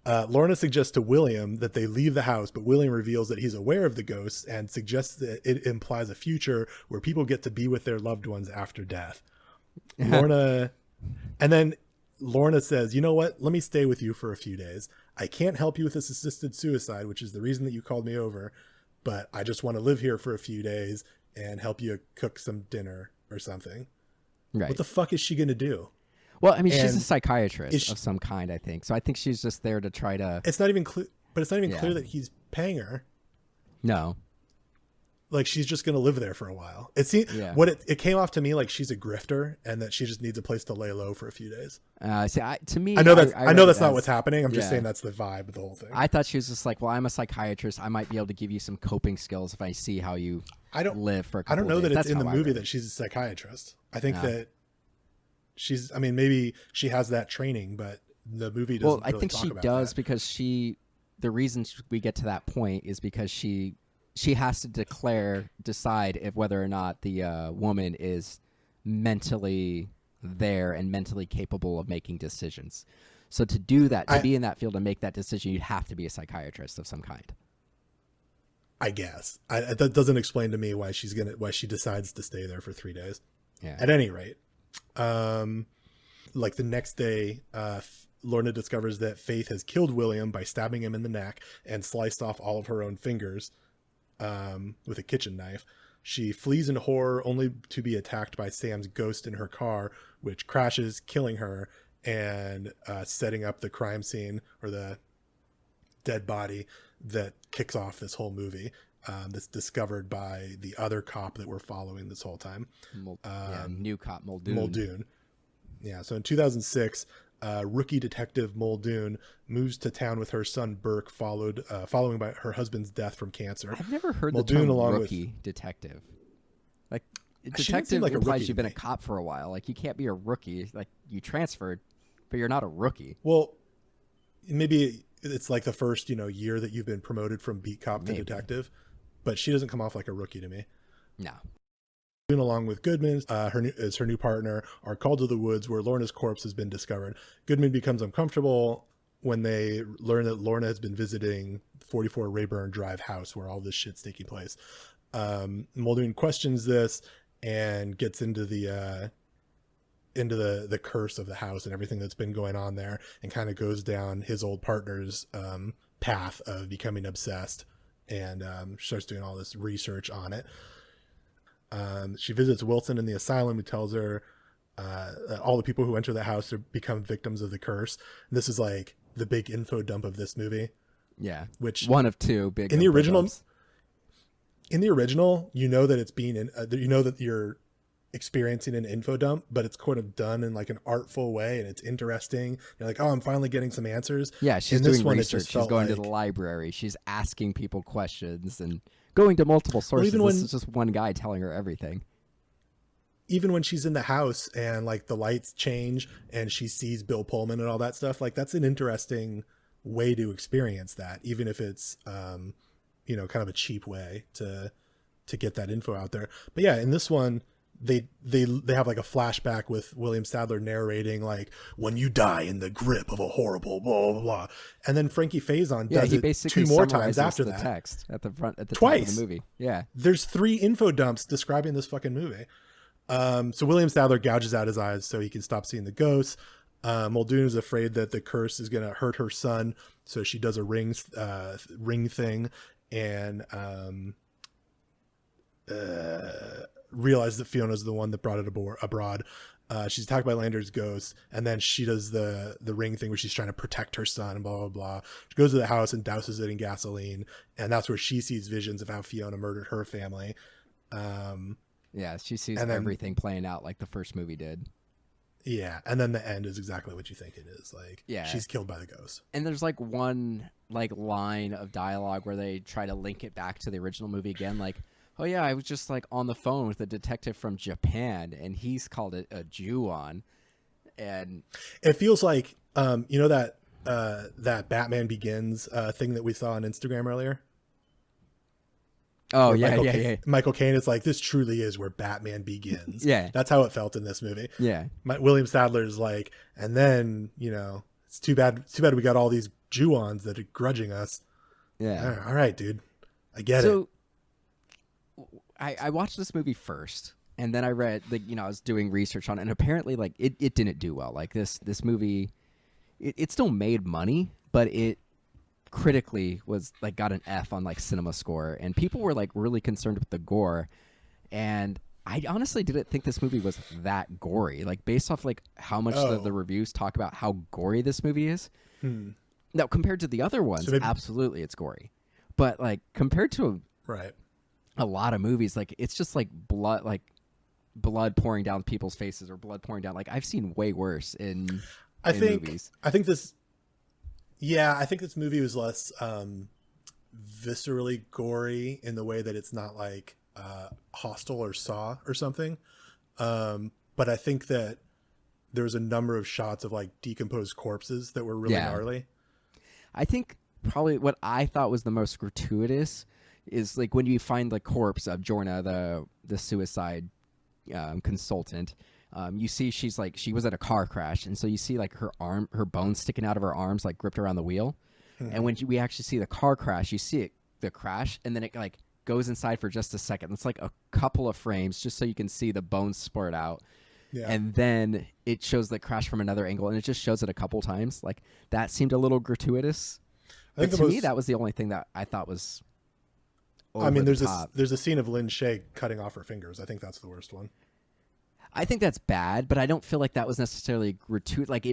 Lorna suggests to William that they leave the house, but William reveals that he's aware of the ghosts and suggests that it implies a future where people get to be with their loved ones after death. Lorna says, you know what? Let me stay with you for a few days. I can't help you with this assisted suicide, which is the reason that you called me over, but I just want to live here for a few days and help you cook some dinner or something. Right. What the fuck is she going to do? Well, I mean, she's a And psychiatrist of some kind, I think. So I think she's just there to try to... It's not even clear, but it's not even clear that he's paying her. No. Like, she's just going to live there for a while. It came off to me like she's a grifter and that she just needs a place to lay low for a few days. To me, I know that's not what's happening. I'm just saying that's the vibe of the whole thing. I thought she was just like, well, I'm a psychiatrist. I might be able to give you some coping skills if I see how you live for a couple I don't know of days. that That's it's in how the movie that she's a psychiatrist. I think that maybe she has that training, but the movie doesn't I think talk she about does that. because the reason we get to that point is because she has to decide if whether or not the woman is mentally there and mentally capable of making decisions. So to do that, to be in that field and make that decision, you have to be a psychiatrist of some kind. I guess that doesn't explain to me why she decides to stay there for 3 days. Yeah. At any rate, like the next day, Lorna discovers that Faith has killed William by stabbing him in the neck and sliced off all of her own fingers with a kitchen knife. She flees in horror only to be attacked by Sam's ghost in her car, which crashes, killing her and setting up the crime scene or the dead body that kicks off this whole movie. That's discovered by the other cop that we're following this whole time. New cop Muldoon. Yeah, so in 2006, rookie detective Muldoon moves to town with her son Burke, following by her husband's death from cancer. I've never heard Muldoon, the term along rookie detective. Like, She didn't detective seem like a implies rookie you've to been a me. cop for a while. Like, you can't be a rookie. Like, you transferred, but you're not a rookie. Well, maybe it's like the first year that you've been promoted from beat cop to detective, but she doesn't come off like a rookie to me. No. Along with Goodman, her new partner, are called to the woods where Lorna's corpse has been discovered. Goodman becomes uncomfortable when they learn that Lorna has been visiting 44 Rayburn Drive house where all this shit's taking place. Muldoon questions this and gets into the curse of the house and everything that's been going on there, and kind of goes down his old partner's path of becoming obsessed, and starts doing all this research on it. She visits Wilson in the asylum, who tells her that all the people who enter the house become victims of the curse. And this is like the big info dump of this movie. Yeah. Which one of two big in the original. dumps. In the original, that it's being that you're experiencing an info dump, but it's kind of done in like an artful way, and it's interesting. You're like, oh, I'm finally getting some answers. Yeah, she's in this doing one, research. She's going to the library. She's asking people questions and going to multiple sources. Even this is just one guy telling her everything. even when she's in the house and like the lights change and she sees Bill Pullman and all that stuff, like that's an interesting way to experience that, even if it's you know, kind of a cheap way to get that info out there. But yeah, in this one they have like a flashback with William Sadler narrating like, when you die in the grip of a horrible blah blah blah, and then Frankie Faison does it 2 more times after the that. Text at the front at the Twice. top of the movie. Yeah, there's 3 info dumps describing this fucking movie. So William Sadler gouges out his eyes so he can stop seeing the ghosts. Muldoon is afraid that the curse is going to hurt her son, so she does a ring thing and realizes that Fiona's the one that brought it abroad. She's attacked by Lander's ghost, and then she does the ring thing where she's trying to protect her son and blah blah blah. She goes to the house and douses it in gasoline, and that's where she sees visions of how Fiona murdered her family. Yeah, she sees everything playing out like the first movie did. Yeah, and then the end is exactly what you think it is. Like, yeah, she's killed by the ghost. And there's like one like line of dialogue where they try to link it back to the original movie again, like, oh yeah, I was just like on the phone with a detective from Japan, and he's called it a Ju-on, and it feels like you know that that Batman Begins thing that we saw on Instagram earlier. Oh yeah, yeah. Michael Caine is like, this truly is where Batman begins. Yeah, that's how it felt in this movie. Yeah, William Sadler is like, and then you know, it's too bad we got all these Ju-ons that are grudging us. Yeah, all right, dude, I get it. I watched this movie first, and then I read, like, you know, I was doing research on it, and apparently, like, it didn't do well. Like, this movie, it still made money, but it critically was, like, got an F on, like, Cinema Score, and people were, like, really concerned with the gore, and I honestly didn't think this movie was that gory. Like, based off, like, how much the reviews talk about how gory this movie is. Now, compared to the other ones, absolutely, it's gory. But, like, compared to a lot of movies, like, it's just like blood pouring down people's faces or blood pouring down. Like, I've seen way worse in movies. I think this movie was less viscerally gory in the way that it's not like Hostel or Saw or something. But I think that there's a number of shots of like decomposed corpses that were really gnarly. I think probably what I thought was the most gratuitous is like when you find the corpse of Jorna, the suicide consultant. You see she was at a car crash, and so you see like her bones sticking out of her arms, like gripped around the wheel. And when we actually see the car crash, you see the crash, and then it like goes inside for just a second. It's like a couple of frames just so you can see the bones spurt out. Yeah. And then it shows the crash from another angle, and it just shows it a couple times. Like, that seemed a little gratuitous. But to me, that was the only thing that I thought was there's a scene of Lynn Shay cutting off her fingers. I think that's the worst one. I think that's bad, but I don't feel like that was necessarily gratuitous. Like,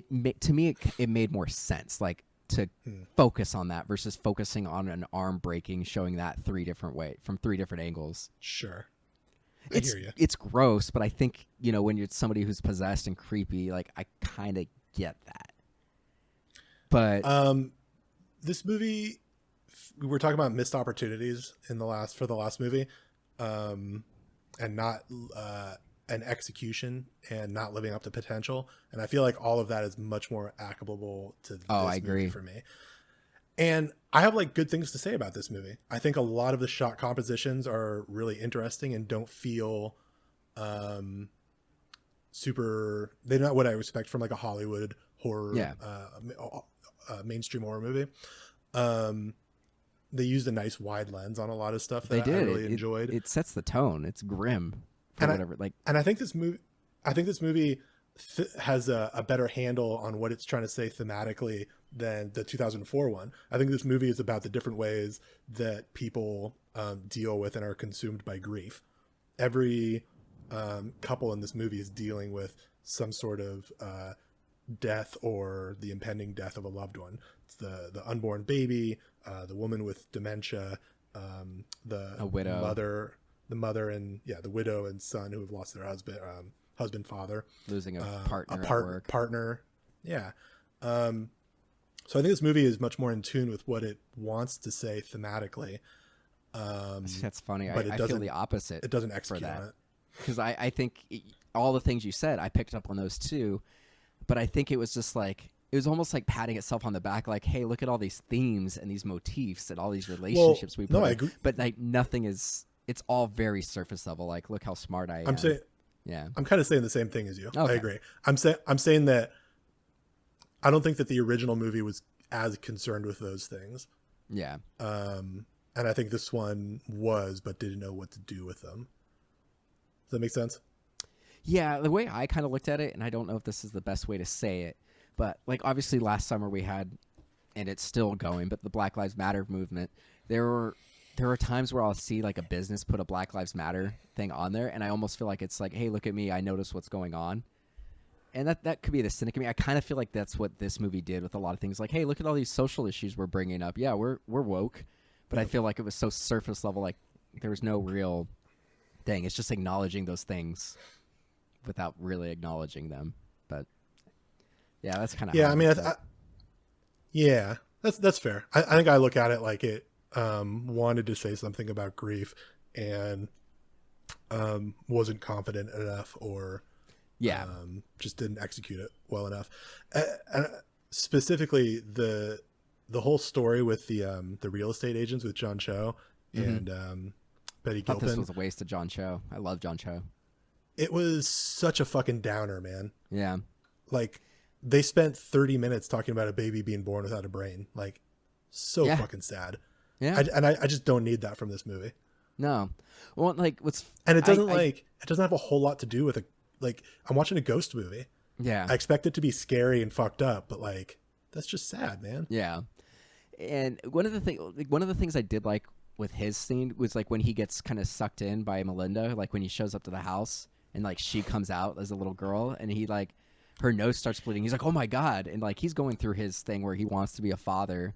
to me, it made more sense, like, to focus on that versus focusing on an arm breaking, showing that from 3 different angles. Sure. I hear you. It's gross, but I think, you know, when you're somebody who's possessed and creepy, like, I kind of get that. But this movie, we were talking about missed opportunities for the last movie, and not an execution and not living up to potential. And I feel like all of that is much more applicable to this movie for me. And I have like good things to say about this movie. I think a lot of the shot compositions are really interesting and don't feel they're not what I expect from like a Hollywood horror, mainstream horror movie. They used a nice wide lens on a lot of stuff that I really enjoyed. It sets the tone. It's grim. I think this movie has a better handle on what it's trying to say thematically than the 2004 one. I think this movie is about the different ways that people deal with and are consumed by grief. Every couple in this movie is dealing with some sort of death or the impending death of a loved one. It's the unborn baby, the woman with dementia, a widow, the mother and the widow and son who have lost their husband, father, losing a partner. Yeah. So I think this movie is much more in tune with what it wants to say thematically. That's funny. I feel the opposite. It doesn't execute on it. because I think all the things you said, I picked up on those too. But I think it was just like, it was almost like patting itself on the back, like, hey, look at all these themes and these motifs and all these relationships we put no, I in. agree. But like nothing is, it's all very surface level. Like, look how smart I am. I'm saying, yeah, I'm kind of saying the same thing as you. Okay. I agree. I'm saying that I don't think that the original movie was as concerned with those things. yeah. And I think this one was, but didn't know what to do with them. Does that make sense? Yeah, the way I kind of looked at it, and I don't know if this is the best way to say it, but like obviously last summer we had, and it's still going, but the Black Lives Matter movement. There were times where I'll see like a business put a Black Lives Matter thing on there, and I almost feel like it's like, hey, look at me, I notice what's going on. And that could be the cynic of me. I kind of feel like that's what this movie did with a lot of things. Like, hey, look at all these social issues we're bringing up. Yeah, we're woke, but I feel like it was so surface level. Like there was no real thing. It's just acknowledging those things without really acknowledging them. But yeah, that's kind of yeah. I mean, yeah, that's fair. I think I look at it like it wanted to say something about grief and wasn't confident enough, or yeah, just didn't execute it well enough. And specifically, the whole story with the real estate agents with John Cho and Betty I thought Gilpin. this was a waste of John Cho. I love John Cho. It was such a fucking downer, man. Yeah. Like they spent 30 minutes talking about a baby being born without a brain. Like so fucking sad. Yeah. I just don't need that from this movie. No. Well, like what's and it doesn't it doesn't have a whole lot to do with I'm watching a ghost movie. Yeah. I expect it to be scary and fucked up, but like that's just sad, man. Yeah. And one of the things I did like with his scene was like when he gets kind of sucked in by Melinda, like when he shows up to the house and like she comes out as a little girl and he like her nose starts bleeding. He's like, oh my God. And like he's going through his thing where he wants to be a father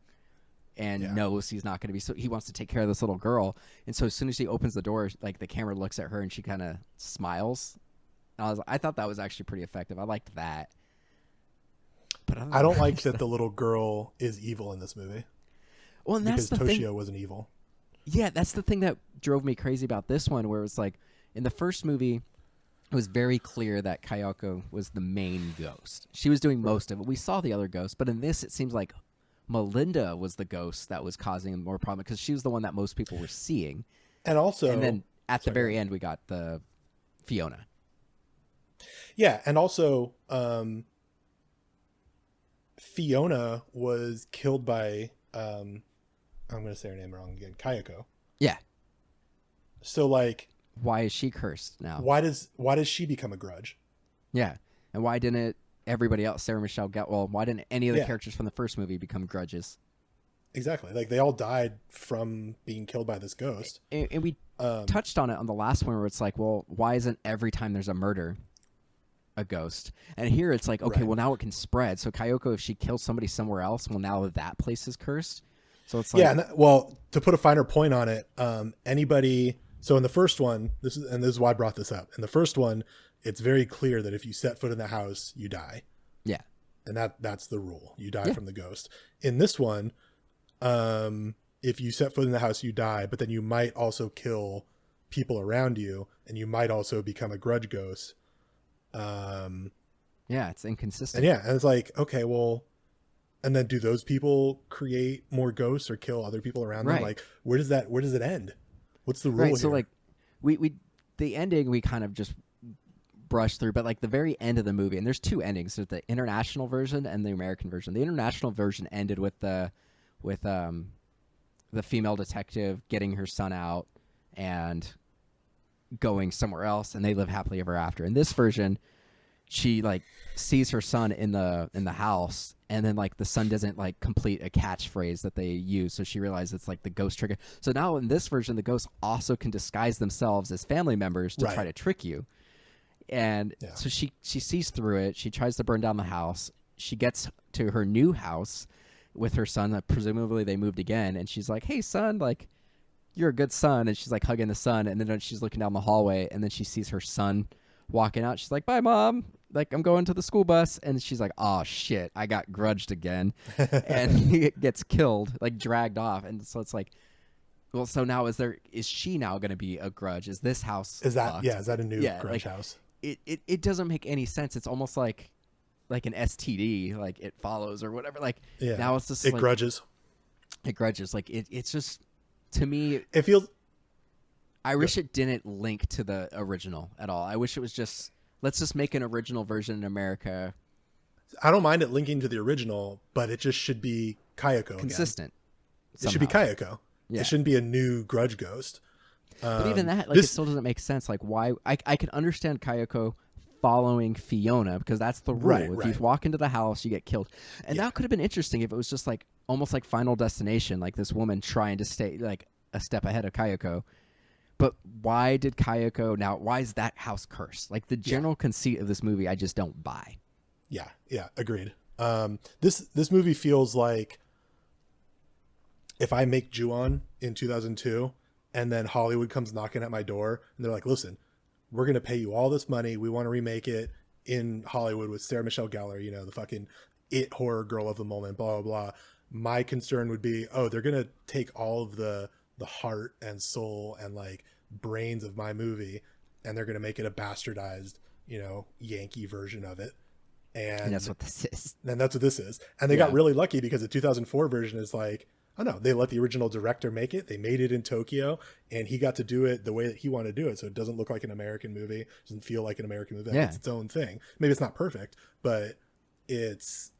and knows he's not going to be, so he wants to take care of this little girl. And so as soon as he opens the door, like the camera looks at her and she kind of smiles. And I thought that was actually pretty effective. I liked that. But I don't like that the little girl is evil in this movie. Well, and that's because the Toshio thing. wasn't evil. Yeah, that's the thing that drove me crazy about this one, where it was like in the first movie, it was very clear that Kayako was the main ghost. She was doing most of it. We saw the other ghosts, but in this, it seems like Melinda was the ghost that was causing more problem because she was the one that most people were seeing. And also, and then at the very end, we got the Fiona. Yeah, and also, Fiona was killed by I'm going to say her name wrong again, Kayako. Yeah. So like, why is she cursed now? Why does she become a grudge? Yeah, and why didn't everybody else, Sarah Michelle Gellar, why didn't any of the characters from the first movie become grudges? Exactly. Like they all died from being killed by this ghost. And we touched on it on the last one where it's like, well, why isn't every time there's a murder a ghost? And here it's like, okay, well now it can spread. So Kayako, if she kills somebody somewhere else, well now that place is cursed. So it's like, yeah. Well, to put a finer point on it, anybody. So in the first one, this is why I brought this up. In the first one, it's very clear that if you set foot in the house, you die. Yeah. And that's the rule. You die from the ghost. In this one, if you set foot in the house, you die, but then you might also kill people around you, and you might also become a grudge ghost. Yeah, it's inconsistent. And and it's like, okay, well, and then do those people create more ghosts or kill other people around them? Like, where does it end? What's the rule here? So like, we the ending we kind of just brushed through, but like the very end of the movie, and there's two endings. There's the international version and the American version. The international version ended with the female detective getting her son out and going somewhere else, and they live happily ever after. In this version, she like sees her son in the house, and then like the son doesn't like complete a catchphrase that they use, so she realizes it's like the ghost trigger. So now in this version, the ghosts also can disguise themselves as family members to try to trick you. And so she sees through it. She tries to burn down the house. She gets to her new house with her son. Presumably they moved again, and she's like, "Hey, son, like you're a good son." And she's like hugging the son, and then she's looking down the hallway, and then she sees her son walking out. She's like, "Bye, Mom. Like, I'm going to the school bus." And she's like, "Oh shit, I got grudged again." And he gets killed, like dragged off. And so it's like, Well, so now is she now going to be a Grudge? Is this house Is that fucked? Is that a new Grudge like, house? It doesn't make any sense. It's almost like an STD, like it follows or whatever. Like now it's just it like, grudges. It grudges. Like it's just, to me, It feels. I wish it didn't link to the original at all. I wish it was just, let's just make an original version in America. I don't mind it linking to the original, but it just should be Kayako Consistent. Again. It should be Kayako. Yeah. It shouldn't be a new Grudge ghost. But even that, like, it still doesn't make sense. Like, why? I can understand Kayako following Fiona, because that's the rule. If you walk into the house, you get killed. And that could have been interesting if it was just like almost like Final Destination, like this woman trying to stay like a step ahead of Kayako. But why did Kayako now? Why is that house cursed? Like the general conceit of this movie, I just don't buy. Yeah, agreed. This movie feels like if I make Ju-on in 2002, and then Hollywood comes knocking at my door, and they're like, "Listen, we're gonna pay you all this money. We want to remake it in Hollywood with Sarah Michelle Gellar, you know, the fucking it horror girl of the moment." Blah blah blah. My concern would be, oh, they're gonna take all of the heart and soul and like brains of my movie, and they're gonna make it a bastardized, you know, Yankee version of it. And that's what this is. And that's what this is. And they got really lucky because the 2004 version is like, oh no, they let the original director make it. They made it in Tokyo, and he got to do it the way that he wanted to do it. So it doesn't look like an American movie. It doesn't feel like an American movie. It's its own thing. Maybe it's not perfect, but it's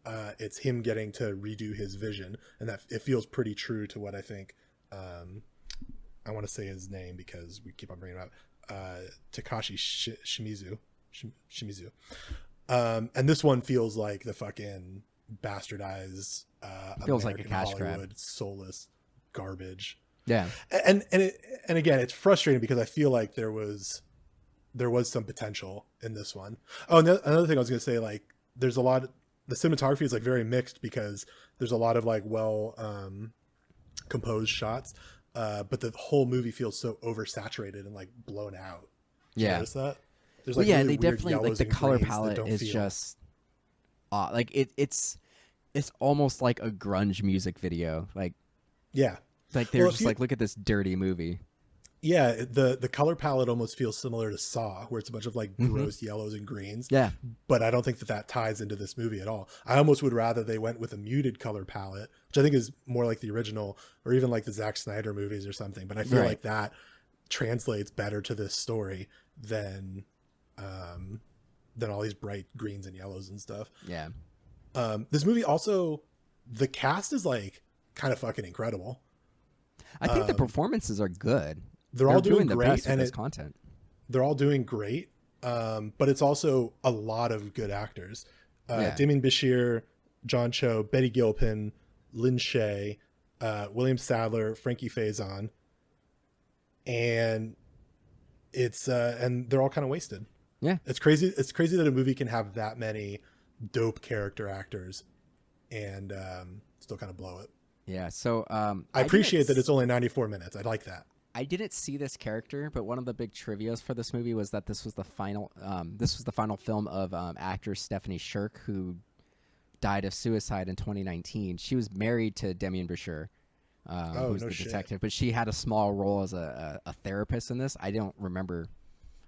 him getting to redo his vision, and that it feels pretty true to what I think. I want to say his name because we keep on bringing it up. Takashi Shimizu. And this one feels like the fucking bastardized, feels American like a cash Hollywood, grab, soulless garbage. Yeah, and again, it's frustrating because I feel like there was some potential in this one. Oh, and another thing I was gonna say, like, there's a lot. The cinematography is like very mixed because there's a lot of like composed shots, but the whole movie feels so oversaturated and like blown out. Did you notice that? There's like really they weird definitely, like, the color palette is feel. just like it's almost like a grunge music video. Like like they're just like, look at this dirty movie. Yeah, the color palette almost feels similar to Saw, where it's a bunch of like gross yellows and greens. Yeah, but I don't think that ties into this movie at all. I almost would rather they went with a muted color palette, which I think is more like the original, or even like the Zack Snyder movies or something. But I feel like that translates better to this story than all these bright greens and yellows and stuff. Yeah. This movie also, the cast is like kind of fucking incredible. I think the performances are good. They're all doing the great, best and with this content. They're all doing great. But it's also a lot of good actors. Damien Bashir, John Cho, Betty Gilpin, Lin Shaye, William Sadler, Frankie Faison, and they're all kind of wasted. Yeah, it's crazy. It's crazy that a movie can have that many dope character actors and still kind of blow it. Yeah. So I appreciate that it's only 94 minutes. I like that. I didn't see this character, but one of the big trivias for this movie was that this was the final film of actor Stephanie Shirk, who died of suicide in 2019. She was married to Damien Bashir, who's the detective, but she had a small role as a therapist in this. I don't remember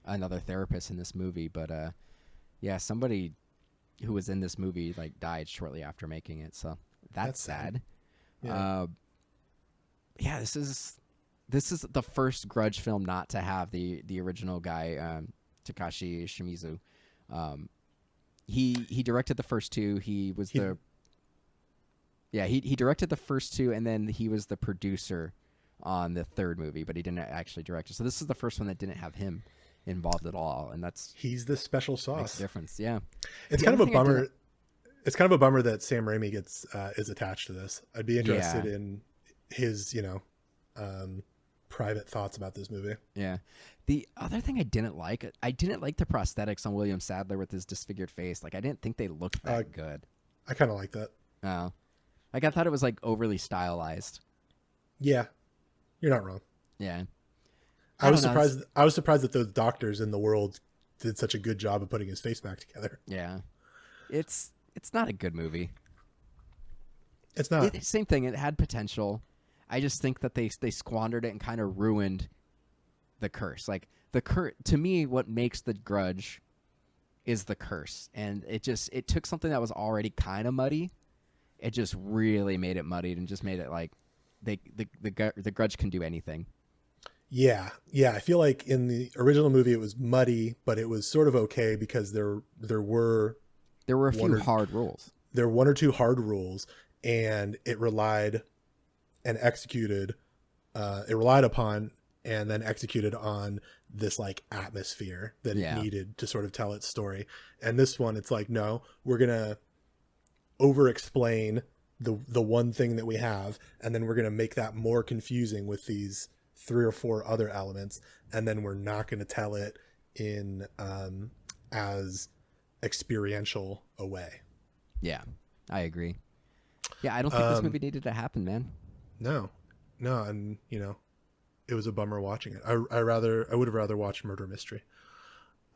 another therapist in this movie, but somebody who was in this movie like died shortly after making it, so that's sad. This is the first Grudge film not to have the original guy, Takashi Shimizu. He directed the first two. He directed the first two, and then he was the producer on the third movie, but he didn't actually direct it. So this is the first one that didn't have him involved at all, and he's the special sauce. Makes a difference. Yeah, it's kind of a bummer. It's kind of a bummer that Sam Raimi is attached to this. I'd be interested in his, private thoughts about this movie. Yeah. The other thing I didn't like the prosthetics on William Sadler with his disfigured face. Like, I didn't think they looked that good. I kind of like that. Oh. Like, I thought it was like overly stylized. Yeah. You're not wrong. Yeah. I was surprised that those doctors in the world did such a good job of putting his face back together. Yeah. It's not a good movie. It's not. Same thing. It had potential. I just think that they squandered it and kind of ruined the curse. Like to me, what makes the Grudge is the curse, and it took something that was already kind of muddy. It just really made it muddied and just made it like the Grudge can do anything. Yeah. I feel like in the original movie it was muddy, but it was sort of okay because there were a few hard rules. There were one or two hard rules, and it relied upon and then executed on this like atmosphere that it needed to sort of tell its story. And this one, it's like, no, we're gonna over explain the one thing that we have, and then we're gonna make that more confusing with these 3 or 4 other elements, and then we're not gonna tell it in as experiential a way. Yeah, I agree. Yeah, I don't think this movie needed to happen, man. No, and it was a bummer watching it. I would have rather watched Murder Mystery.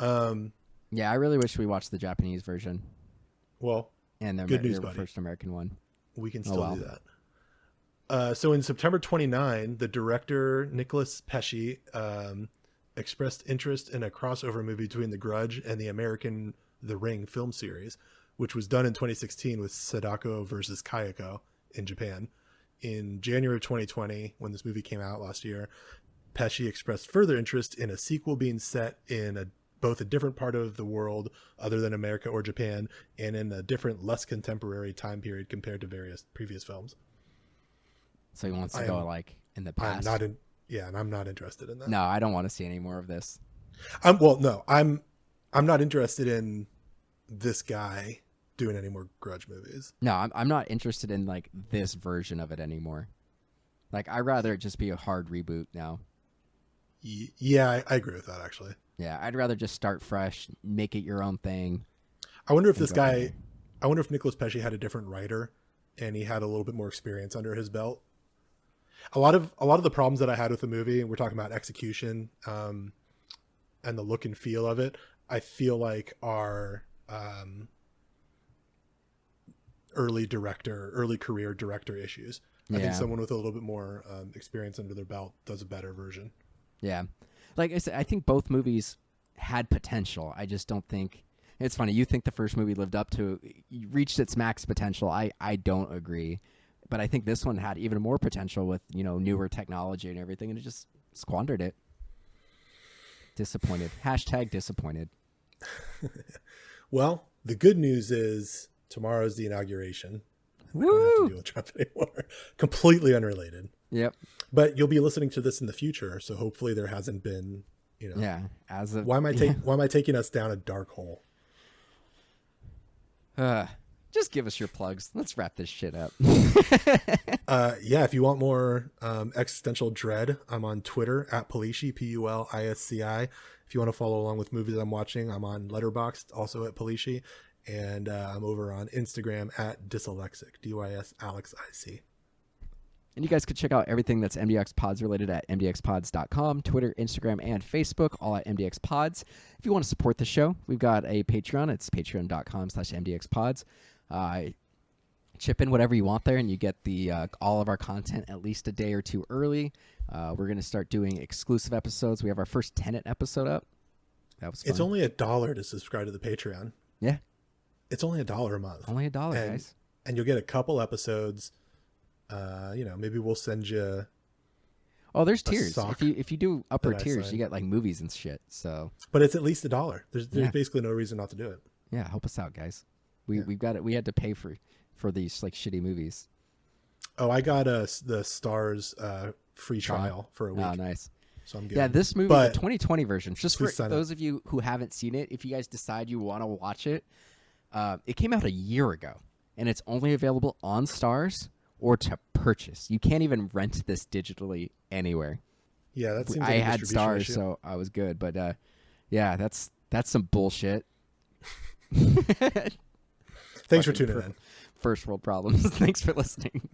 Yeah, I really wish we watched the Japanese version. Well, and good news, their buddy. first American one. We can still do that. So in September 29, the director Nicholas Pesci expressed interest in a crossover movie between The Grudge and the American The Ring film series, which was done in 2016 with Sadako versus Kayako in Japan. In January of 2020, when this movie came out last year, Pesci expressed further interest in a sequel being set in both a different part of the world other than America or Japan, and in a different, less contemporary time period compared to various previous films. So he wants to go like in the past. And I'm not interested in that. No, I don't want to see any more of this. I'm not interested in this guy doing any more Grudge movies. No, I'm not interested in like this version of it anymore. Like, I'd rather it just be a hard reboot now. Yeah, I agree with that, actually. Yeah, I'd rather just start fresh, make it your own thing. I wonder if Nicolas Pesci had a different writer and he had a little bit more experience under his belt. A lot of the problems that I had with the movie, and we're talking about execution and the look and feel of it, I feel like are early career director issues. I think someone with a little bit more experience under their belt does a better version. Yeah. Like I said, I think both movies had potential. I just don't think... It's funny. You think the first movie lived up to... reached its max potential. I don't agree. But I think this one had even more potential with, newer technology and everything, and it just squandered it. Disappointed. #disappointed. Well, the good news is tomorrow's the inauguration. Woo! I don't have to deal with Trump anymore. Completely unrelated. Yep. But you'll be listening to this in the future, so hopefully there hasn't been, Yeah. As of why am I taking us down a dark hole? Just give us your plugs. Let's wrap this shit up. If you want more existential dread, I'm on Twitter at Pulisci, Pulisci. If you want to follow along with movies I'm watching, I'm on Letterboxd, also at Pulisci. And I'm over on Instagram at Dysalexic, DYSAlexIC. And you guys could check out everything that's MDXpods related at MDXpods.com, Twitter, Instagram, and Facebook, all at MDXpods. If you want to support the show, we've got a Patreon. It's patreon.com/MDXpods. Chip in whatever you want there, and you get the all of our content at least a day or two early. We're going to start doing exclusive episodes. We have our first Tenet episode up. That was fun. It's only $1 to subscribe to the Patreon. Yeah. It's only $1 a month. Only $1, guys. And you'll get a couple episodes. Maybe we'll send you. Oh, there's tiers. If you do upper tiers, signed. you get like movies and shit. So, but it's at least $1. There's basically no reason not to do it. Yeah, help us out, guys. We've got it. We had to pay for these like shitty movies. Oh, I got the Stars free trial for a week. Oh, nice. So I'm good. Yeah, this movie, the 2020 version, just for those of you who haven't seen it, if you guys decide you want to watch it, it came out a year ago, and it's only available on Stars or to purchase. You can't even rent this digitally anywhere. Yeah, that seems like I a had distribution Stars, issue. so I was good. But yeah, that's some bullshit. Thanks for tuning in. First world problems. Thanks for listening.